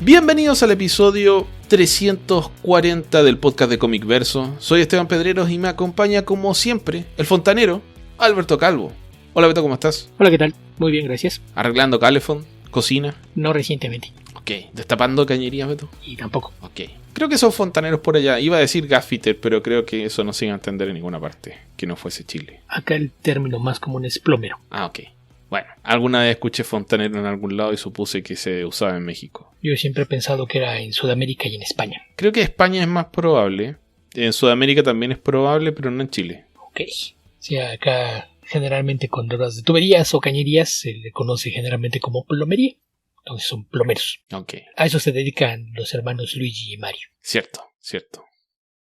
Bienvenidos al episodio 340 del podcast de Comic Verso. Soy Esteban Pedreros y me acompaña como siempre el fontanero Alberto Calvo. Hola Beto, ¿cómo estás? Hola, ¿qué tal? Muy bien, gracias. ¿Arreglando calefón? ¿Cocina? No recientemente. Ok. ¿Destapando cañerías, Beto? Y tampoco. Ok. Creo que son fontaneros por allá. Iba a decir gaffiter, pero creo que eso no se iba a entender en ninguna parte que no fuese Chile. Acá el término más común es plomero. Ah, ok. Bueno, alguna vez escuché fontanero en algún lado y supuse que se usaba en México. Yo siempre he pensado que era en Sudamérica y en España. Creo que España es más probable. En Sudamérica también es probable, pero no en Chile. Ok. Sí, acá generalmente con obras de tuberías o cañerías se le conoce generalmente como plomería. Entonces son plomeros. Ok. A eso se dedican los hermanos Luigi y Mario. Cierto.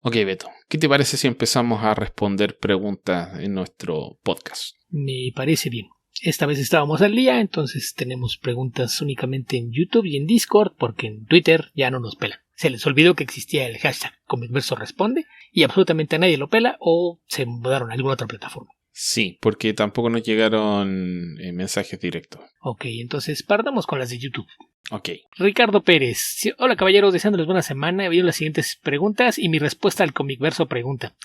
Ok, Beto, ¿qué te parece si empezamos a responder preguntas en nuestro podcast? Me parece bien. Esta vez estábamos al día, entonces tenemos preguntas únicamente en YouTube y en Discord, porque en Twitter ya no nos pelan. Se les olvidó que existía el hashtag Comicverso Responde y absolutamente a nadie lo pela o se mudaron a alguna otra plataforma. Sí, porque tampoco nos llegaron mensajes directos. Ok, entonces partamos con las de YouTube. Ok. Ricardo Pérez. Hola caballeros, deseándoles buena semana. He visto las siguientes preguntas y mi respuesta al Comicverso pregunta.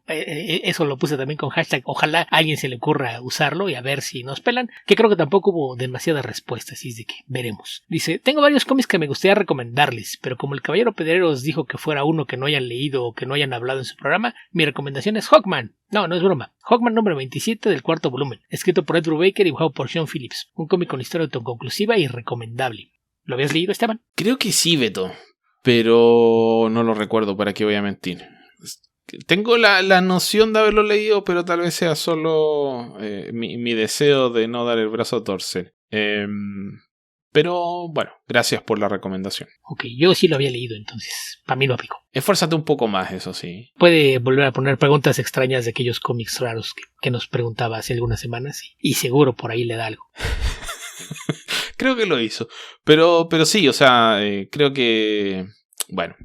Eso lo puse también con hashtag. Ojalá a alguien se le ocurra usarlo y a ver si nos pelan. Que creo que tampoco hubo demasiadas respuestas, así es de que veremos. Dice, tengo varios cómics que me gustaría recomendarles, pero como el caballero Pedrero os dijo que fuera uno que no hayan leído o que no hayan hablado en su programa, mi recomendación es Hawkman. No es broma. Hawkman número 27 del cuarto volumen, escrito por Ed Brubaker y dibujado por Sean Phillips. Un cómic con historia autoconclusiva y recomendable. ¿Lo habías leído, Esteban? Creo que sí, Beto, pero no lo recuerdo, ¿para qué voy a mentir? Tengo la noción de haberlo leído, pero tal vez sea solo mi deseo de no dar el brazo a torcer. Pero bueno, gracias por la recomendación. Ok, yo sí lo había leído, entonces para mí lo aplicó. Esfuérzate un poco más, eso sí. Puede volver a poner preguntas extrañas de aquellos cómics raros que nos preguntaba hace algunas semanas y seguro por ahí le da algo. Creo que lo hizo. Pero sí, o sea, creo que... Bueno,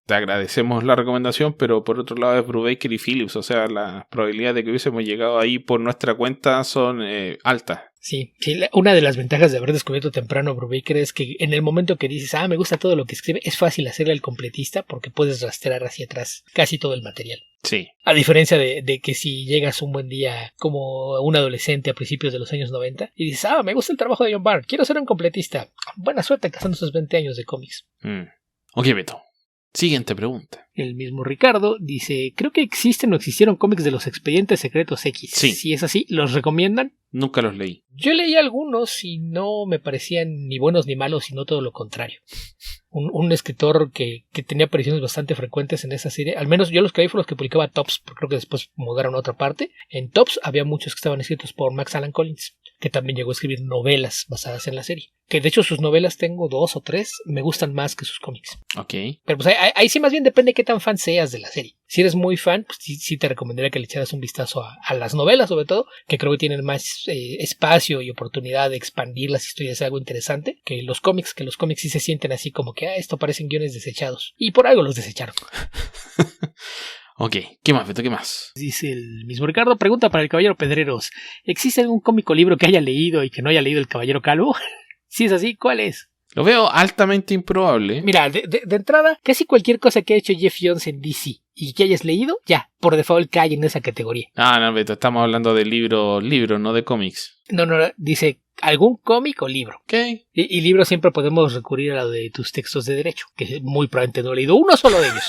te agradecemos la recomendación, pero por otro lado es Brubaker y Phillips. O sea, las probabilidades de que hubiésemos llegado ahí por nuestra cuenta son altas. Sí, una de las ventajas de haber descubierto temprano a Brubaker es que en el momento que dices, me gusta todo lo que escribe, es fácil hacerle al completista porque puedes rastrear hacia atrás casi todo el material. Sí. A diferencia de que si llegas un buen día como un adolescente a principios de los años 90 y dices, me gusta el trabajo de John Byrne, quiero ser un completista. Buena suerte cazando esos 20 años de cómics. Ok, Beto. Siguiente pregunta. El mismo Ricardo dice, creo que existen o existieron cómics de los Expedientes Secretos X. Sí. Si es así, ¿los recomiendan? Nunca los leí. Yo leí algunos y no me parecían ni buenos ni malos, sino todo lo contrario. Un escritor que tenía apariciones bastante frecuentes en esa serie, al menos yo los que vi fueron los que publicaba Topps, pero creo que después mudaron a otra parte. En Topps había muchos que estaban escritos por Max Allan Collins, que también llegó a escribir novelas basadas en la serie. Que de hecho sus novelas tengo 2 o 3, me gustan más que sus cómics. Ok. Pero pues ahí sí más bien depende de qué tan fan seas de la serie. Si eres muy fan, pues sí te recomendaría que le echaras un vistazo a las novelas, sobre todo, que creo que tienen más espacio y oportunidad de expandir las historias, algo interesante, que los cómics sí se sienten así como que esto parecen guiones desechados. Y por algo los desecharon. Ok, ¿qué más, Beto? ¿Qué más? Dice el mismo Ricardo, pregunta para el caballero Pedreros, ¿existe algún cómico libro que haya leído y que no haya leído el caballero Calvo? Si es así, ¿cuál es? Lo veo altamente improbable. Mira, de entrada, casi cualquier cosa que ha hecho Jeff Jones en DC y que hayas leído, ya, por default cae en esa categoría. No, Beto, estamos hablando de libro, no de cómics. No, dice algún cómic o libro. Ok. Y libro siempre podemos recurrir a lo de tus textos de derecho, que muy probablemente no he leído uno solo de ellos.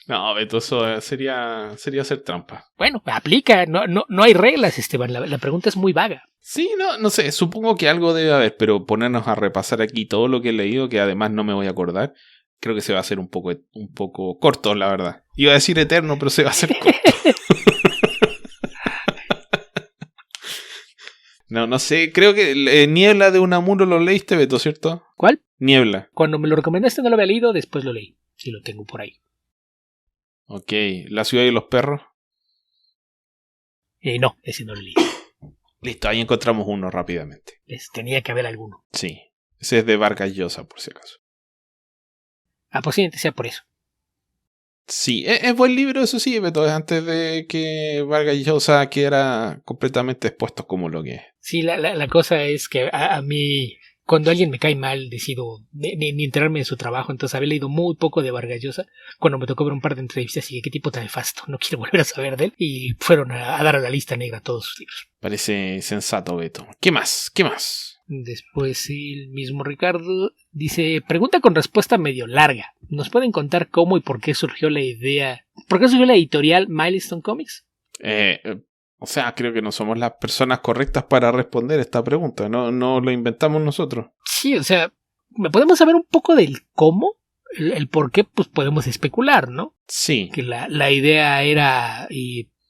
No, Beto, eso sería hacer trampa. Bueno, aplica, no hay reglas, Esteban, la pregunta es muy vaga. Sí, no sé, supongo que algo debe haber, pero ponernos a repasar aquí todo lo que he leído, que además no me voy a acordar, creo que se va a hacer un poco corto, la verdad. Iba a decir eterno, pero se va a hacer corto. No sé, creo que Niebla de Unamuno lo leíste, Beto, ¿cierto? ¿Cuál? Niebla. Cuando me lo recomendaste no lo había leído, después lo leí. Sí, lo tengo por ahí. Ok, ¿La ciudad y los perros? No, ese no lo leí. Listo, ahí encontramos uno rápidamente. Tenía que haber alguno. Sí, ese es de Vargas Llosa, por si acaso. Posiblemente sea por eso. Sí, es buen libro, eso sí, Beto, es antes de que Vargas Llosa quedara completamente expuesto como lo que es. Sí, la cosa es que a mí cuando alguien me cae mal decido ni enterarme de su trabajo. Entonces había leído muy poco de Vargas Llosa cuando me tocó ver un par de entrevistas y qué tipo tan nefasto, no quiero volver a saber de él, y fueron a dar a la lista negra todos sus libros. Parece sensato, Beto. ¿Qué más? ¿Qué más? Después el mismo Ricardo dice, pregunta con respuesta medio larga. ¿Nos pueden contar cómo y por qué surgió la editorial Milestone Comics? O sea, creo que no somos las personas correctas para responder esta pregunta. No lo inventamos nosotros. Sí, o sea, ¿podemos saber un poco del cómo? El por qué, pues podemos especular, ¿no? Sí. Que la idea era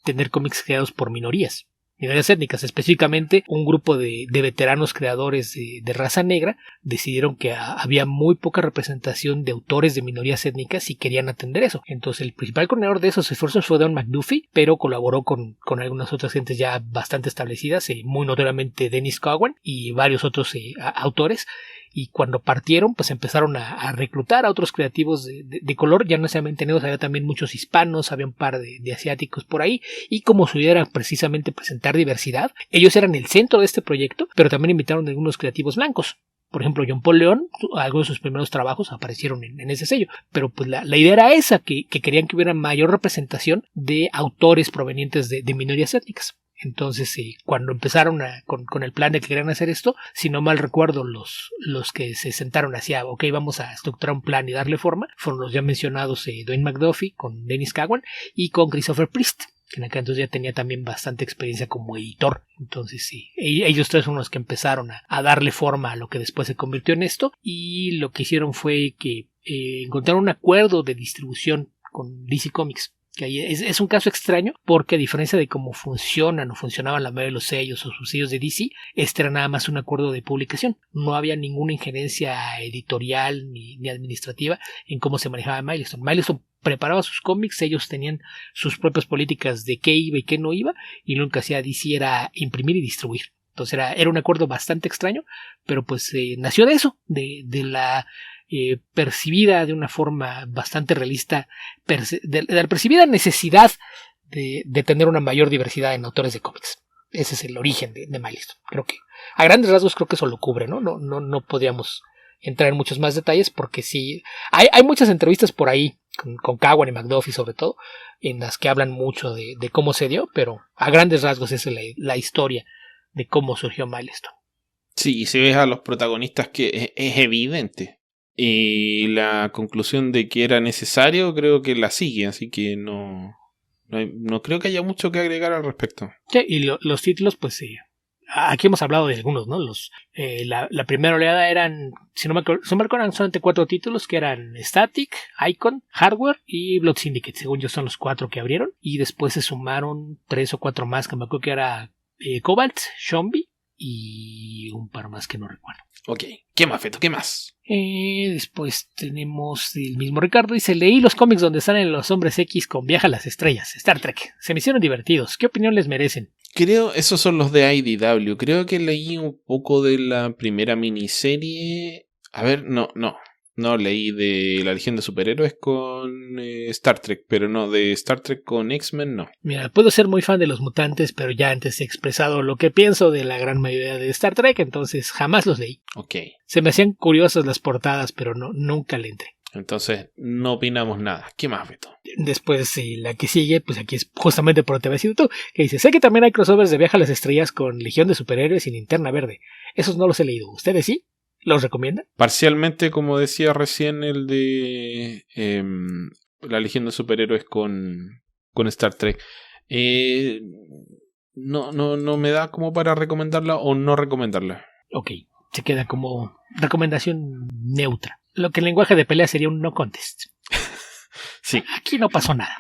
tener cómics creados por minorías étnicas. Específicamente un grupo de veteranos creadores de raza negra decidieron que había muy poca representación de autores de minorías étnicas y querían atender eso. Entonces el principal coordinador de esos esfuerzos fue Don McDuffie, pero colaboró con algunas otras gentes ya bastante establecidas, muy notoriamente Dennis Cowan y varios otros autores. Y cuando partieron, pues empezaron a reclutar a otros creativos de color, ya no necesariamente negros, había también muchos hispanos, había un par de asiáticos por ahí, y como su idea era precisamente presentar diversidad, ellos eran el centro de este proyecto, pero también invitaron a algunos creativos blancos. Por ejemplo, John Paul León, algunos de sus primeros trabajos aparecieron en ese sello, pero pues la idea era esa, que querían que hubiera mayor representación de autores provenientes de minorías étnicas. Entonces, cuando empezaron con el plan de que querían hacer esto, si no mal recuerdo, los que se sentaron hacia, ok, vamos a estructurar un plan y darle forma, fueron los ya mencionados Dwayne McDuffie con Dennis Cowan y con Christopher Priest, que en aquel entonces ya tenía también bastante experiencia como editor. Entonces sí, ellos tres fueron los que empezaron a darle forma a lo que después se convirtió en esto, y lo que hicieron fue que encontraron un acuerdo de distribución con DC Comics. Que ahí es un caso extraño porque, a diferencia de cómo funcionan o funcionaban la mayoría de los sellos o subsidios de DC, este era nada más un acuerdo de publicación. No había ninguna injerencia editorial ni administrativa en cómo se manejaba Milestone. Milestone preparaba sus cómics, ellos tenían sus propias políticas de qué iba y qué no iba, y lo que hacía DC era imprimir y distribuir. Entonces era un acuerdo bastante extraño, pero pues nació de eso, de la percibida de una forma bastante realista, de la percibida necesidad de tener una mayor diversidad en autores de cómics. Ese es el origen de Milestone. Creo que a grandes rasgos creo que eso lo cubre, ¿no? No podríamos entrar en muchos más detalles porque sí, hay muchas entrevistas por ahí con Cowan y McDuffie sobre todo, en las que hablan mucho de cómo se dio, pero a grandes rasgos esa es la historia de cómo surgió Milestone. Sí, y si ves a los protagonistas que es evidente. Y la conclusión de que era necesario creo que la sigue, así que no creo que haya mucho que agregar al respecto. Sí, y los títulos, pues sí. Aquí hemos hablado de algunos, ¿no? La primera oleada eran, si no me acuerdo, eran solamente 4 títulos, que eran Static, Icon, Hardware y Blood Syndicate. Según yo son los 4 que abrieron. Y después se sumaron 3 o 4 más, que me acuerdo que era Cobalt, Zombie y un par más que no recuerdo. Ok, ¿qué más, Feto? ¿Qué más? Después tenemos el mismo Ricardo. Dice, leí los cómics donde salen los hombres X con Viaje a las Estrellas, Star Trek. Se me hicieron divertidos. ¿Qué opinión les merecen? Creo, esos son los de IDW. Creo que leí un poco de la primera miniserie. A ver, no leí de la Legión de Superhéroes con Star Trek, pero no, de Star Trek con X-Men no. Mira, puedo ser muy fan de los mutantes, pero ya antes he expresado lo que pienso de la gran mayoría de Star Trek, entonces jamás los leí. Ok. Se me hacían curiosas las portadas, pero nunca le entré. Entonces no opinamos nada. ¿Qué más, Beto? Después la que sigue, pues aquí es justamente por lo que te habías sido tú, que dice, sé que también hay crossovers de Viaje a las Estrellas con Legión de Superhéroes y Linterna Verde. Esos no los he leído. ¿Ustedes sí? ¿Los recomiendan? Parcialmente, como decía recién, el de la Legión de Superhéroes con Star Trek. No me da como para recomendarla o no recomendarla. Ok, se queda como recomendación neutra. Lo que en lenguaje de pelea sería un no contest. Sí. Aquí no pasó nada.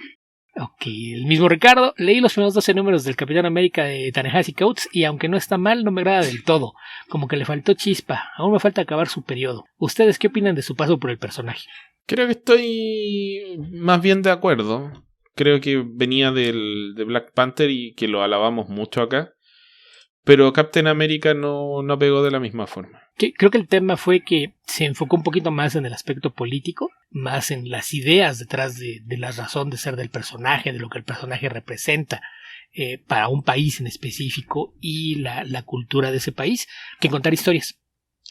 Ok, el mismo Ricardo, leí los primeros 12 números del Capitán América de Ta-Nehisi Coates y aunque no está mal, no me agrada del todo. Como que le faltó chispa, aún me falta acabar su periodo. ¿Ustedes qué opinan de su paso por el personaje? Creo que estoy más bien de acuerdo. Creo que venía de Black Panther y que lo alabamos mucho acá. Pero Captain America no pegó de la misma forma. Creo que el tema fue que se enfocó un poquito más en el aspecto político, más en las ideas detrás de la razón de ser del personaje, de lo que el personaje representa para un país en específico y la cultura de ese país, que en contar historias.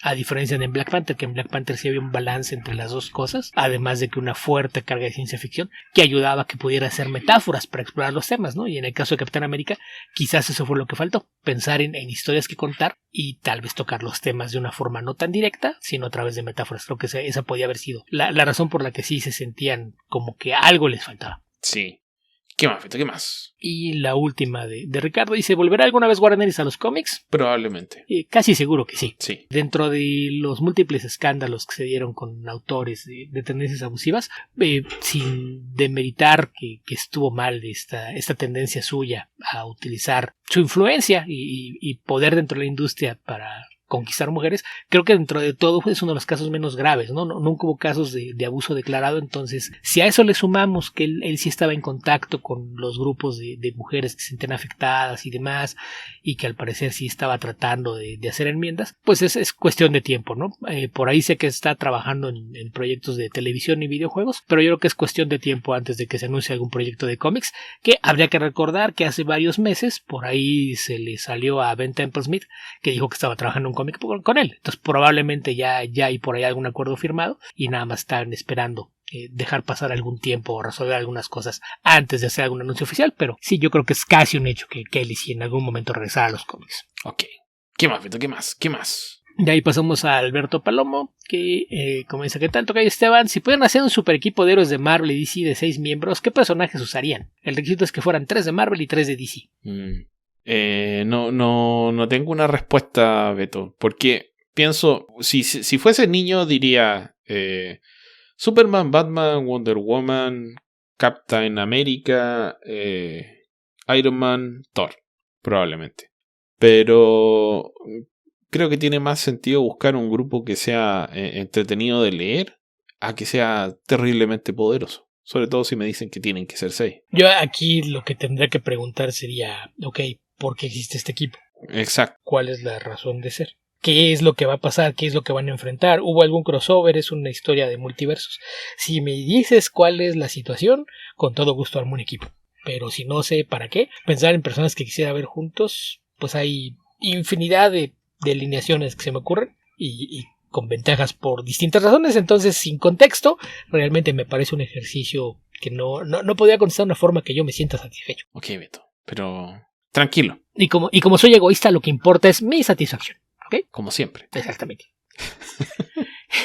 A diferencia de en Black Panther, que en Black Panther sí había un balance entre las dos cosas, además de que una fuerte carga de ciencia ficción que ayudaba a que pudiera hacer metáforas para explorar los temas, ¿no? Y en el caso de Capitán América, quizás eso fue lo que faltó, pensar en historias que contar y tal vez tocar los temas de una forma no tan directa, sino a través de metáforas. Creo que esa podía haber sido la razón por la que sí se sentían como que algo les faltaba. Sí. ¿Qué más, Feto? ¿Qué más? Y la última de Ricardo dice, ¿volverá alguna vez Warner Ennis a los cómics? Probablemente. Casi seguro que sí. Sí. Dentro de los múltiples escándalos que se dieron con autores de tendencias abusivas, sin demeritar que estuvo mal esta tendencia suya a utilizar su influencia y poder dentro de la industria para conquistar mujeres, creo que dentro de todo es uno de los casos menos graves, ¿no? Nunca hubo casos de abuso declarado. Entonces, si a eso le sumamos que él sí estaba en contacto con los grupos de mujeres que se sentían afectadas y demás, y que al parecer sí estaba tratando de hacer enmiendas, pues es cuestión de tiempo, ¿no? Por ahí sé que está trabajando en proyectos de televisión y videojuegos, pero yo creo que es cuestión de tiempo antes de que se anuncie algún proyecto de cómics, que habría que recordar que hace varios meses por ahí se le salió a Ben Temple-Smith que dijo que estaba trabajando en cómic con él. Entonces probablemente ya hay por ahí algún acuerdo firmado y nada más están esperando dejar pasar algún tiempo o resolver algunas cosas antes de hacer algún anuncio oficial, pero sí, yo creo que es casi un hecho que Kelly sí en algún momento regresara a los cómics. Ok. ¿Qué más, Beto? ¿Qué más? ¿Qué más? De ahí pasamos a Alberto Palomo, que comienza: ¿qué tal, tocayo Esteban? Si pudieran hacer un super equipo de héroes de Marvel y DC de 6 miembros, ¿qué personajes usarían? El requisito es que fueran 3 de Marvel y 3 de DC. No tengo una respuesta, Beto, porque pienso, si fuese niño diría Superman, Batman, Wonder Woman, Captain America, Iron Man, Thor, probablemente. Pero creo que tiene más sentido buscar un grupo que sea entretenido de leer a que sea terriblemente poderoso. Sobre todo si me dicen que tienen que ser 6. Yo aquí lo que tendría que preguntar sería, ok, ¿por qué existe este equipo? Exacto. ¿Cuál es la razón de ser? ¿Qué es lo que va a pasar? ¿Qué es lo que van a enfrentar? ¿Hubo algún crossover? ¿Es una historia de multiversos? Si me dices cuál es la situación, con todo gusto armo un equipo. Pero si no sé para qué, pensar en personas que quisiera ver juntos, pues hay infinidad de alineaciones que se me ocurren y con ventajas por distintas razones. Entonces, sin contexto, realmente me parece un ejercicio que no podría contestar de una forma que yo me sienta satisfecho. Ok, Beto, pero tranquilo. Y como soy egoísta, lo que importa es mi satisfacción. ¿Okay? Como siempre. Exactamente.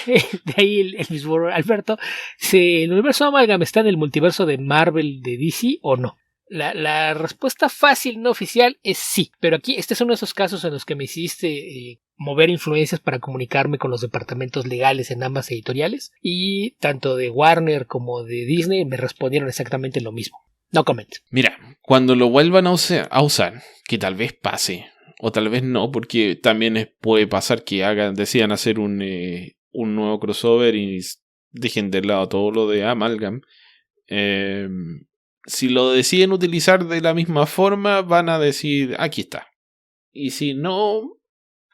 De ahí el mismo Alberto. Si el universo Amalgam está en el multiverso de Marvel de DC o no. La respuesta fácil no oficial es sí. Pero aquí este es uno de esos casos en los que me hiciste mover influencias para comunicarme con los departamentos legales en ambas editoriales. Y tanto de Warner como de Disney me respondieron exactamente lo mismo. No comment. Mira, cuando lo vuelvan a usar, que tal vez pase, o tal vez no, porque también puede pasar que decidan hacer un nuevo crossover y dejen de lado todo lo de Amalgam. Si lo deciden utilizar de la misma forma, van a decir, aquí está. Y si no,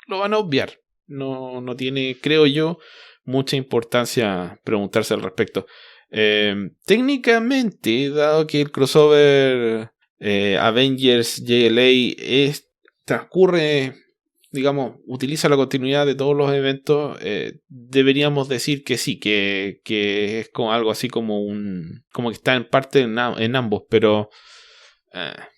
lo van a obviar. No tiene, creo yo, mucha importancia preguntarse al respecto. Técnicamente, dado que el crossover Avengers JLA transcurre, digamos, utiliza la continuidad de todos los eventos, deberíamos decir que sí, que es como algo así como que está en parte en ambos, pero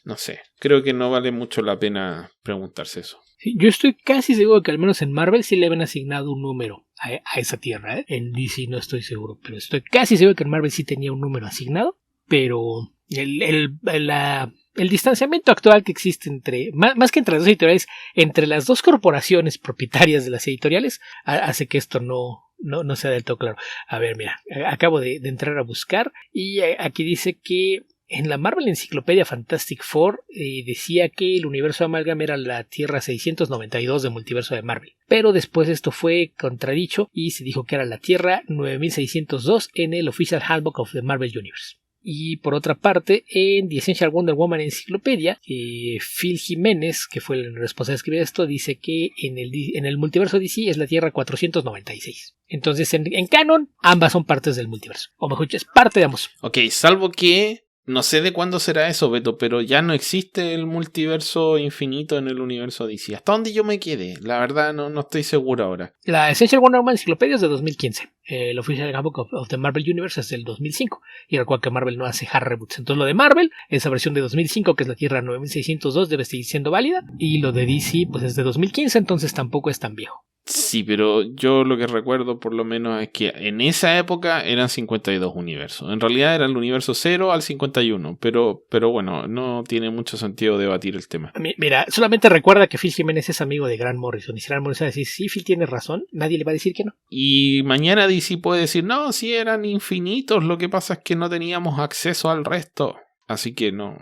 no sé, creo que no vale mucho la pena preguntarse eso. Sí, yo estoy casi seguro que al menos en Marvel sí le habían asignado un número a esa tierra, ¿eh? En DC no estoy seguro, pero estoy casi seguro que en Marvel sí tenía un número asignado, pero el distanciamiento actual que existe más que entre las dos editoriales, entre las dos corporaciones propietarias de las editoriales, hace que esto no sea del todo claro. A ver, mira, acabo de entrar a buscar y aquí dice que en la Marvel Enciclopedia Fantastic Four decía que el universo Amalgam era la Tierra 692 del multiverso de Marvel, pero después esto fue contradicho y se dijo que era la Tierra 9602 en el Official Handbook of the Marvel Universe. Y por otra parte, en The Essential Wonder Woman Enciclopedia, Phil Jiménez, que fue el responsable de escribir esto, dice que en el multiverso DC es la Tierra 496. Entonces, en canon, ambas son partes del multiverso. O mejor dicho, es parte de ambos. Ok, salvo que no sé de cuándo será eso, Beto, pero ya no existe el multiverso infinito en el universo DC. ¿Hasta dónde yo me quedé? La verdad no estoy seguro ahora. La Essential Wonder Woman Encyclopedia es de 2015. El Official Handbook of the Marvel Universe es del 2005. Y recuerda que Marvel no hace hard reboots. Entonces lo de Marvel, esa versión de 2005, que es la Tierra 9602, debe seguir siendo válida. Y lo de DC, pues es de 2015, entonces tampoco es tan viejo. Sí, pero yo lo que recuerdo por lo menos es que en esa época eran 52 universos. En realidad era el universo 0 al 51, pero bueno, no tiene mucho sentido debatir el tema. Mira, solamente recuerda que Phil Jiménez es amigo de Grant Morrison. Y si Grant Morrison va a decir, sí, Phil tiene razón, nadie le va a decir que no. Y mañana DC puede decir, no, sí eran infinitos, lo que pasa es que no teníamos acceso al resto. Así que no,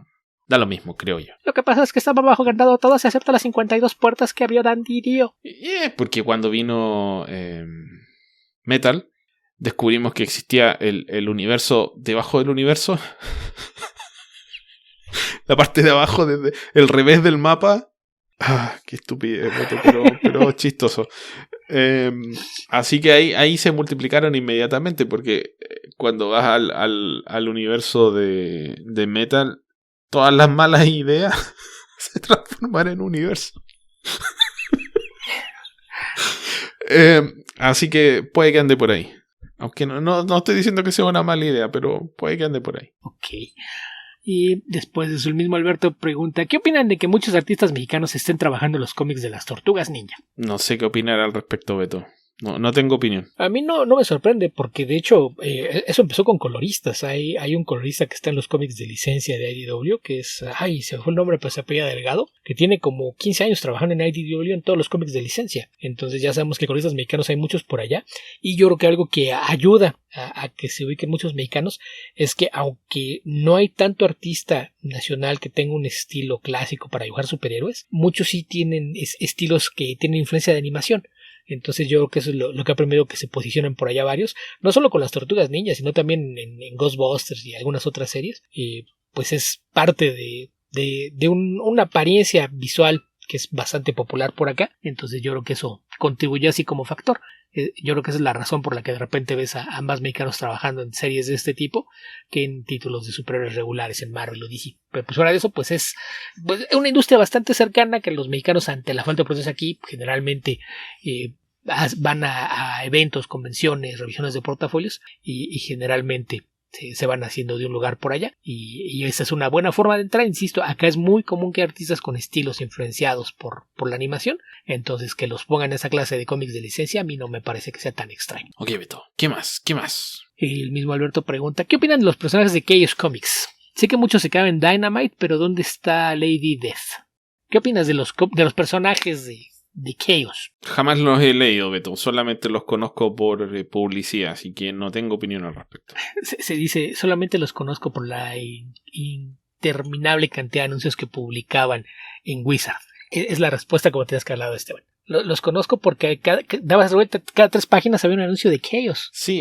da lo mismo, creo yo. Lo que pasa es que estaba bajo candado todas excepto las 52 puertas que abrió Dan Didio. Porque cuando vino Metal, descubrimos que existía el universo debajo del universo. La parte de abajo, desde el revés del mapa. Ah, qué estupidez, pero chistoso. Así que ahí se multiplicaron inmediatamente, porque cuando vas al universo de Metal, todas las malas ideas se transforman en universo. Así que puede que ande por ahí. Aunque no estoy diciendo que sea una mala idea, pero puede que ande por ahí. Ok. Y después de eso, el mismo Alberto pregunta, ¿qué opinan de que muchos artistas mexicanos estén trabajando en los cómics de las Tortugas Ninja? No sé qué opinar al respecto, Beto. No tengo opinión. A mí no me sorprende, porque de hecho eso empezó con coloristas. Hay un colorista que está en los cómics de licencia de IDW, que es, se me fue el nombre, pero se apellida Delgado, que tiene como 15 años trabajando en IDW en todos los cómics de licencia. Entonces ya sabemos que coloristas mexicanos hay muchos por allá, y yo creo que algo que ayuda a que se ubiquen muchos mexicanos es que aunque no hay tanto artista nacional que tenga un estilo clásico para dibujar superhéroes, muchos sí tienen estilos que tienen influencia de animación. Entonces yo creo que eso es lo que ha permitido que se posicionen por allá varios, no solo con las Tortugas Ninja, sino también en Ghostbusters y algunas otras series. Pues es parte de una apariencia visual que es bastante popular por acá. Entonces yo creo que eso contribuye así como factor. Yo creo que esa es la razón por la que de repente ves a más mexicanos trabajando en series de este tipo que en títulos de superhéroes regulares en Marvel o DC. Pero pues fuera de eso, pues es una industria bastante cercana, que los mexicanos, ante la falta de proceso aquí, generalmente van a eventos, convenciones, revisiones de portafolios y generalmente se van haciendo de un lugar por allá, y esa es una buena forma de entrar. Insisto, acá es muy común que artistas con estilos influenciados por la animación, entonces que los pongan en esa clase de cómics de licencia a mí no me parece que sea tan extraño. Ok, Beto, ¿qué más? El mismo Alberto pregunta, ¿qué opinan de los personajes de Chaos Comics? Sé que muchos se caen en Dynamite, pero ¿dónde está Lady Death? ¿Qué opinas de los personajes de Chaos? Jamás los he leído, Beto. Solamente los conozco por publicidad, así que no tengo opinión al respecto. Se dice, solamente los conozco por la interminable cantidad de anuncios que publicaban en Wizard. Es la respuesta como tenías que hablar de Esteban. Los conozco porque dabas vuelta, cada 3 páginas había un anuncio de Chaos. Sí,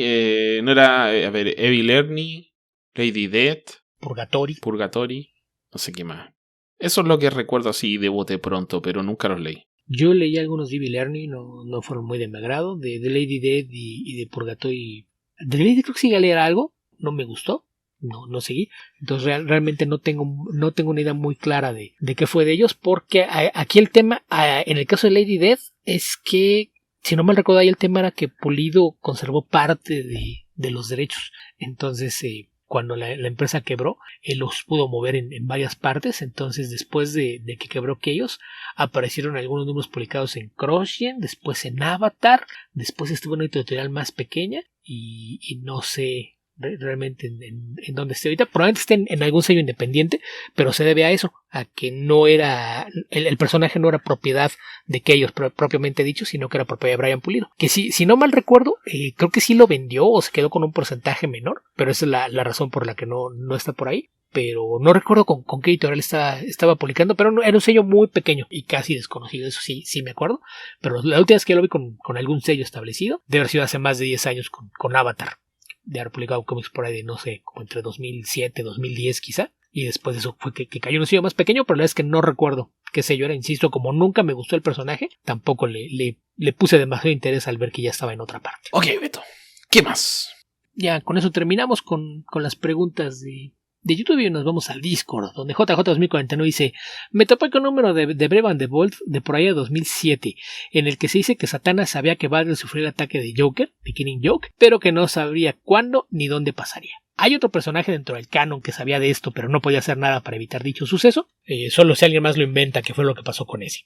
no era, Evil Ernie, Lady Death, Purgatory, no sé qué más. Eso es lo que recuerdo así de bote pronto, pero nunca los leí. Yo leí algunos de Evil Ernie, no fueron muy de mi agrado. De Lady Death y de Purgatory. De Lady creo que sí leer algo, no me gustó. No seguí. Entonces realmente no tengo una idea muy clara de qué fue de ellos, porque aquí el tema, en el caso de Lady Death, es que, si no mal recuerdo, ahí el tema era que Pulido conservó parte de los derechos. Entonces, cuando la empresa quebró, él los pudo mover en varias partes. Entonces, después de que quebró Chaos, aparecieron algunos números publicados en Crossgen, después en Avatar, después estuvo en una editorial más pequeña, y no sé realmente en dónde esté ahorita. Probablemente esté en algún sello independiente, pero se debe a eso, a que no era el personaje no era propiedad de Chaos propiamente dicho, sino que era propiedad de Brian Pulido, que si no mal recuerdo, creo que sí lo vendió o se quedó con un porcentaje menor, pero esa es la razón por la que no está por ahí. Pero no recuerdo con qué editorial estaba publicando, pero era un sello muy pequeño y casi desconocido, eso sí me acuerdo. Pero la última vez que lo vi con algún sello establecido debe haber sido hace más de 10 años con Avatar, de haber publicado cómics por ahí de, no sé, como entre 2007, 2010 quizá, y después de eso fue que cayó en un sello más pequeño, pero la verdad es que no recuerdo qué sello era. Insisto, como nunca me gustó el personaje, tampoco le puse demasiado interés al ver que ya estaba en otra parte. Ok, Beto, ¿qué más? Ya con eso terminamos con las preguntas de de YouTube y nos vamos al Discord, donde JJ2049 dice: me topé con un número de Brave and the Bold de por ahí de 2007, en el que se dice que Satana sabía que Batgirl sufrió el ataque de Joker, de Killing Joke, pero que no sabría cuándo ni dónde pasaría. Hay otro personaje dentro del canon que sabía de esto, pero no podía hacer nada para evitar dicho suceso. Solo si alguien más lo inventa, que fue lo que pasó con ese.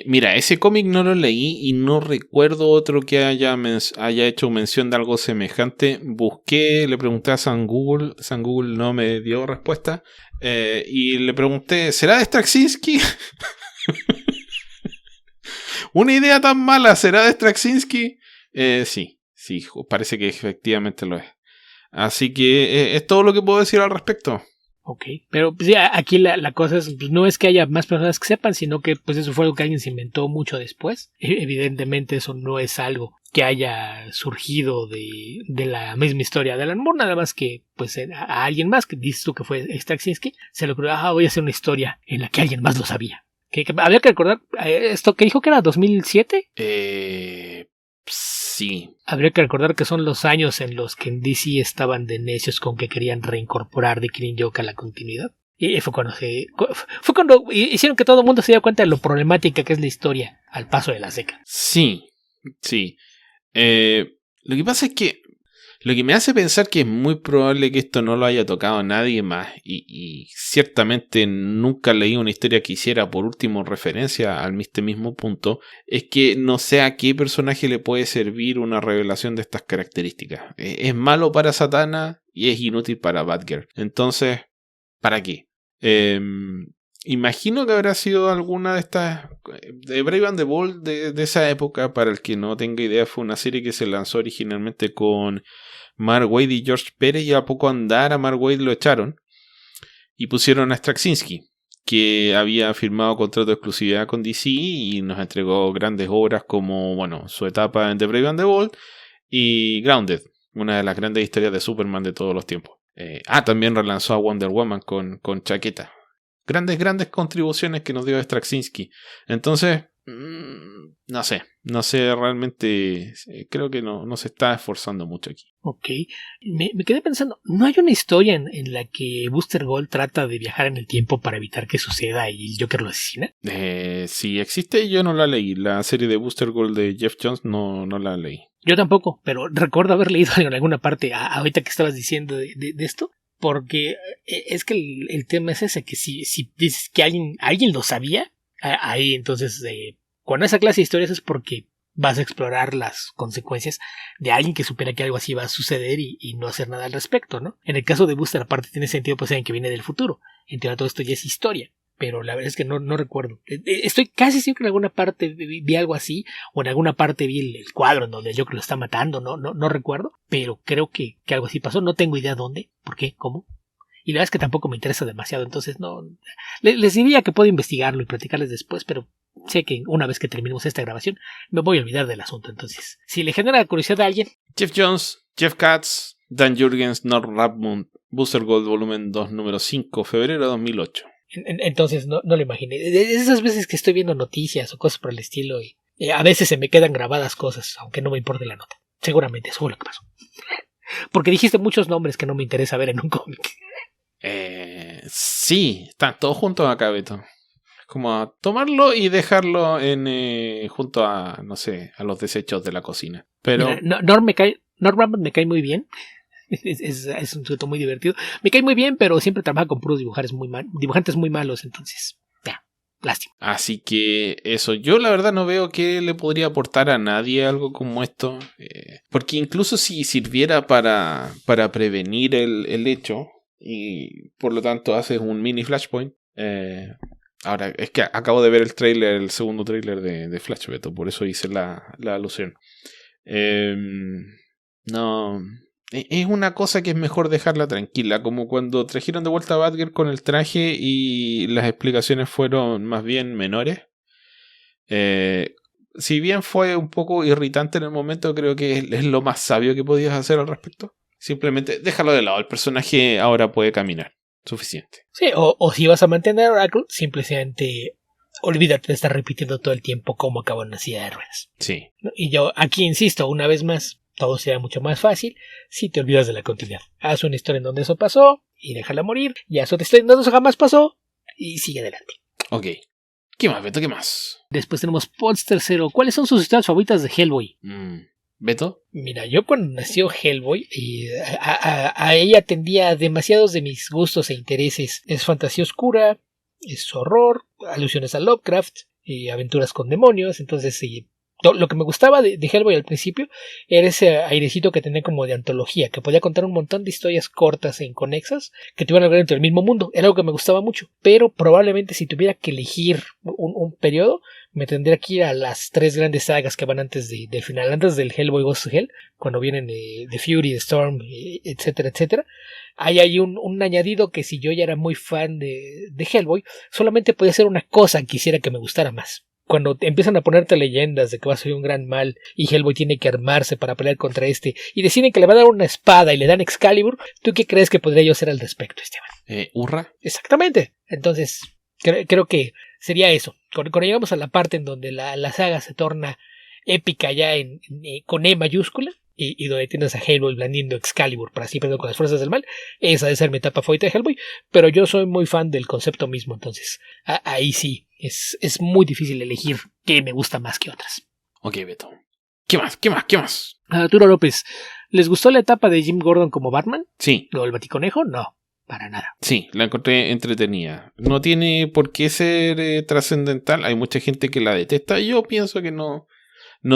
Mira, ese cómic no lo leí y no recuerdo otro que haya hecho mención de algo semejante. Busqué, le pregunté a San Google no me dio respuesta. Y le pregunté, ¿será de Straczynski? ¿Una idea tan mala será de Straczynski? Sí, parece que efectivamente lo es. Así que es todo lo que puedo decir al respecto. Ok, pero pues, ya, aquí la cosa es, pues, no es que haya más personas que sepan, sino que pues eso fue algo que alguien se inventó mucho después. Evidentemente eso no es algo que haya surgido de la misma historia de Alan Moore, nada más que pues a alguien más, que dices tú que fue Straczynski, se le ocurrió, voy a hacer una historia en la que alguien más lo sabía. Que había que recordar, esto que dijo que era 2007. Sí. Habría que recordar que son los años en los que en DC estaban de necios con que querían reincorporar The Killing Joke a la continuidad. Y fue cuando hicieron que todo el mundo se diera cuenta de lo problemática que es la historia al paso de las décadas. Sí. Lo que pasa es que lo que me hace pensar que es muy probable que esto no lo haya tocado nadie más, y ciertamente nunca leí una historia que hiciera por último referencia al mismo punto, es que no sé a qué personaje le puede servir una revelación de estas características. Es malo para Satana y es inútil para Batgirl. Entonces, ¿para qué? Imagino que habrá sido alguna de estas de Brave and the Bold de esa época. Para el que no tenga idea, fue una serie que se lanzó originalmente con Mark Waid y George Pérez, y a poco andar a Mark Waid lo echaron y pusieron a Straczynski, que había firmado contrato de exclusividad con DC y nos entregó grandes obras como, bueno, su etapa en The Brave and the Bold y Grounded, una de las grandes historias de Superman de todos los tiempos. También relanzó a Wonder Woman con chaqueta. Grandes contribuciones que nos dio Straczynski. Entonces, no sé realmente, creo que no se está esforzando mucho aquí. Ok, me quedé pensando, ¿no hay una historia en la que Booster Gold trata de viajar en el tiempo para evitar que suceda y el Joker lo asesina? Si existe, yo no la leí. La serie de Booster Gold de Jeff Jones no la leí. Yo tampoco, pero recuerdo haber leído en alguna parte, ahorita que estabas diciendo de esto, porque es que el tema es ese, que si dices que alguien lo sabía, ahí entonces cuando esa clase de historias es porque vas a explorar las consecuencias de alguien que supiera que algo así va a suceder y no hacer nada al respecto, ¿no? En el caso de Booster, aparte tiene sentido, pues saben que viene del futuro. En teoría todo esto ya es historia, pero la verdad es que no recuerdo. Estoy casi seguro que en alguna parte vi algo así, o en alguna parte vi el cuadro en donde el Joker lo está matando, no recuerdo, pero creo que algo así pasó. No tengo idea dónde, por qué, cómo. Y la verdad es que tampoco me interesa demasiado, entonces no. Les diría que puedo investigarlo y platicarles después, pero sé que una vez que terminemos esta grabación me voy a olvidar del asunto. Entonces, si le genera curiosidad a alguien. Jeff Jones, Jeff Katz, Dan Jurgens, Norm Rapmund, Booster Gold volumen 2, número 5, febrero de 2008. Entonces no lo imaginé. De esas veces que estoy viendo noticias o cosas por el estilo, y a veces se me quedan grabadas cosas, aunque no me importe la nota. Seguramente eso fue lo que pasó. Porque dijiste muchos nombres que no me interesa ver en un cómic. Sí, están todos juntos acá, Beto. Es como tomarlo y dejarlo junto a, no sé, a los desechos de la cocina. Pero Mira, Norm me cae muy bien. Es un sujeto muy divertido. Me cae muy bien, pero siempre trabaja con puros dibujantes muy malos, entonces, lástima. Así que eso, yo la verdad no veo que le podría aportar a nadie algo como esto. Porque incluso si sirviera para prevenir el hecho, y por lo tanto haces un mini Flashpoint. Ahora, es que acabo de ver el segundo tráiler de Flash, Beto, por eso hice la alusión. No, es una cosa que es mejor dejarla tranquila, como cuando trajeron de vuelta a Batgirl con el traje y las explicaciones fueron más bien menores. Si bien fue un poco irritante en el momento, creo que es lo más sabio que podías hacer al respecto. Simplemente déjalo de lado, el personaje ahora puede caminar. Suficiente. Sí, o si vas a mantener a Oracle, simplemente olvídate de estar repitiendo todo el tiempo cómo acabó en la silla de ruedas. Sí. Y yo aquí insisto, una vez más, todo será mucho más fácil si te olvidas de la continuidad. Haz una historia en donde eso pasó y déjala morir. Ya eso te estoy diciendo, eso jamás pasó y sigue adelante. Ok. ¿Qué más, Beto? ¿Qué más? Después tenemos Polster 0. ¿Cuáles son sus historias favoritas de Hellboy? ¿Beto? Mira, yo cuando nació Hellboy, a ella atendía demasiados de mis gustos e intereses. Es fantasía oscura, es horror, alusiones a Lovecraft, aventuras con demonios. Entonces, lo que me gustaba de Hellboy al principio era ese airecito que tenía como de antología, que podía contar un montón de historias cortas e inconexas que te iban a ver dentro del mismo mundo. Era algo que me gustaba mucho. Pero probablemente si tuviera que elegir un periodo, me tendría que ir a las 3 grandes sagas que van antes del final, antes del Hellboy Goes to Hell, cuando vienen The Fury, The Storm, etcétera, etcétera. Ahí hay un añadido que si yo ya era muy fan de Hellboy, solamente podía hacer una cosa que hiciera que me gustara más. Cuando empiezan a ponerte leyendas de que va a ser un gran mal y Hellboy tiene que armarse para pelear contra y deciden que le va a dar una espada y le dan Excalibur, ¿tú qué crees que podría yo hacer al respecto, Esteban? ¿Hurra? Exactamente. Entonces, creo que sería eso. Cuando llegamos a la parte en donde la saga se torna épica ya con E mayúscula y donde tienes a Hellboy blandiendo Excalibur para así pelear con las fuerzas del mal, esa debe ser mi etapa favorita de Hellboy, pero yo soy muy fan del concepto mismo, entonces ahí sí, es muy difícil elegir qué me gusta más que otras. Ok, Beto. ¿Qué más? Arturo López, ¿les gustó la etapa de Jim Gordon como Batman? Sí. ¿O el Baticonejo? No. Para nada. Sí, la encontré entretenida. No tiene por qué ser trascendental. Hay mucha gente que la detesta. Yo pienso que no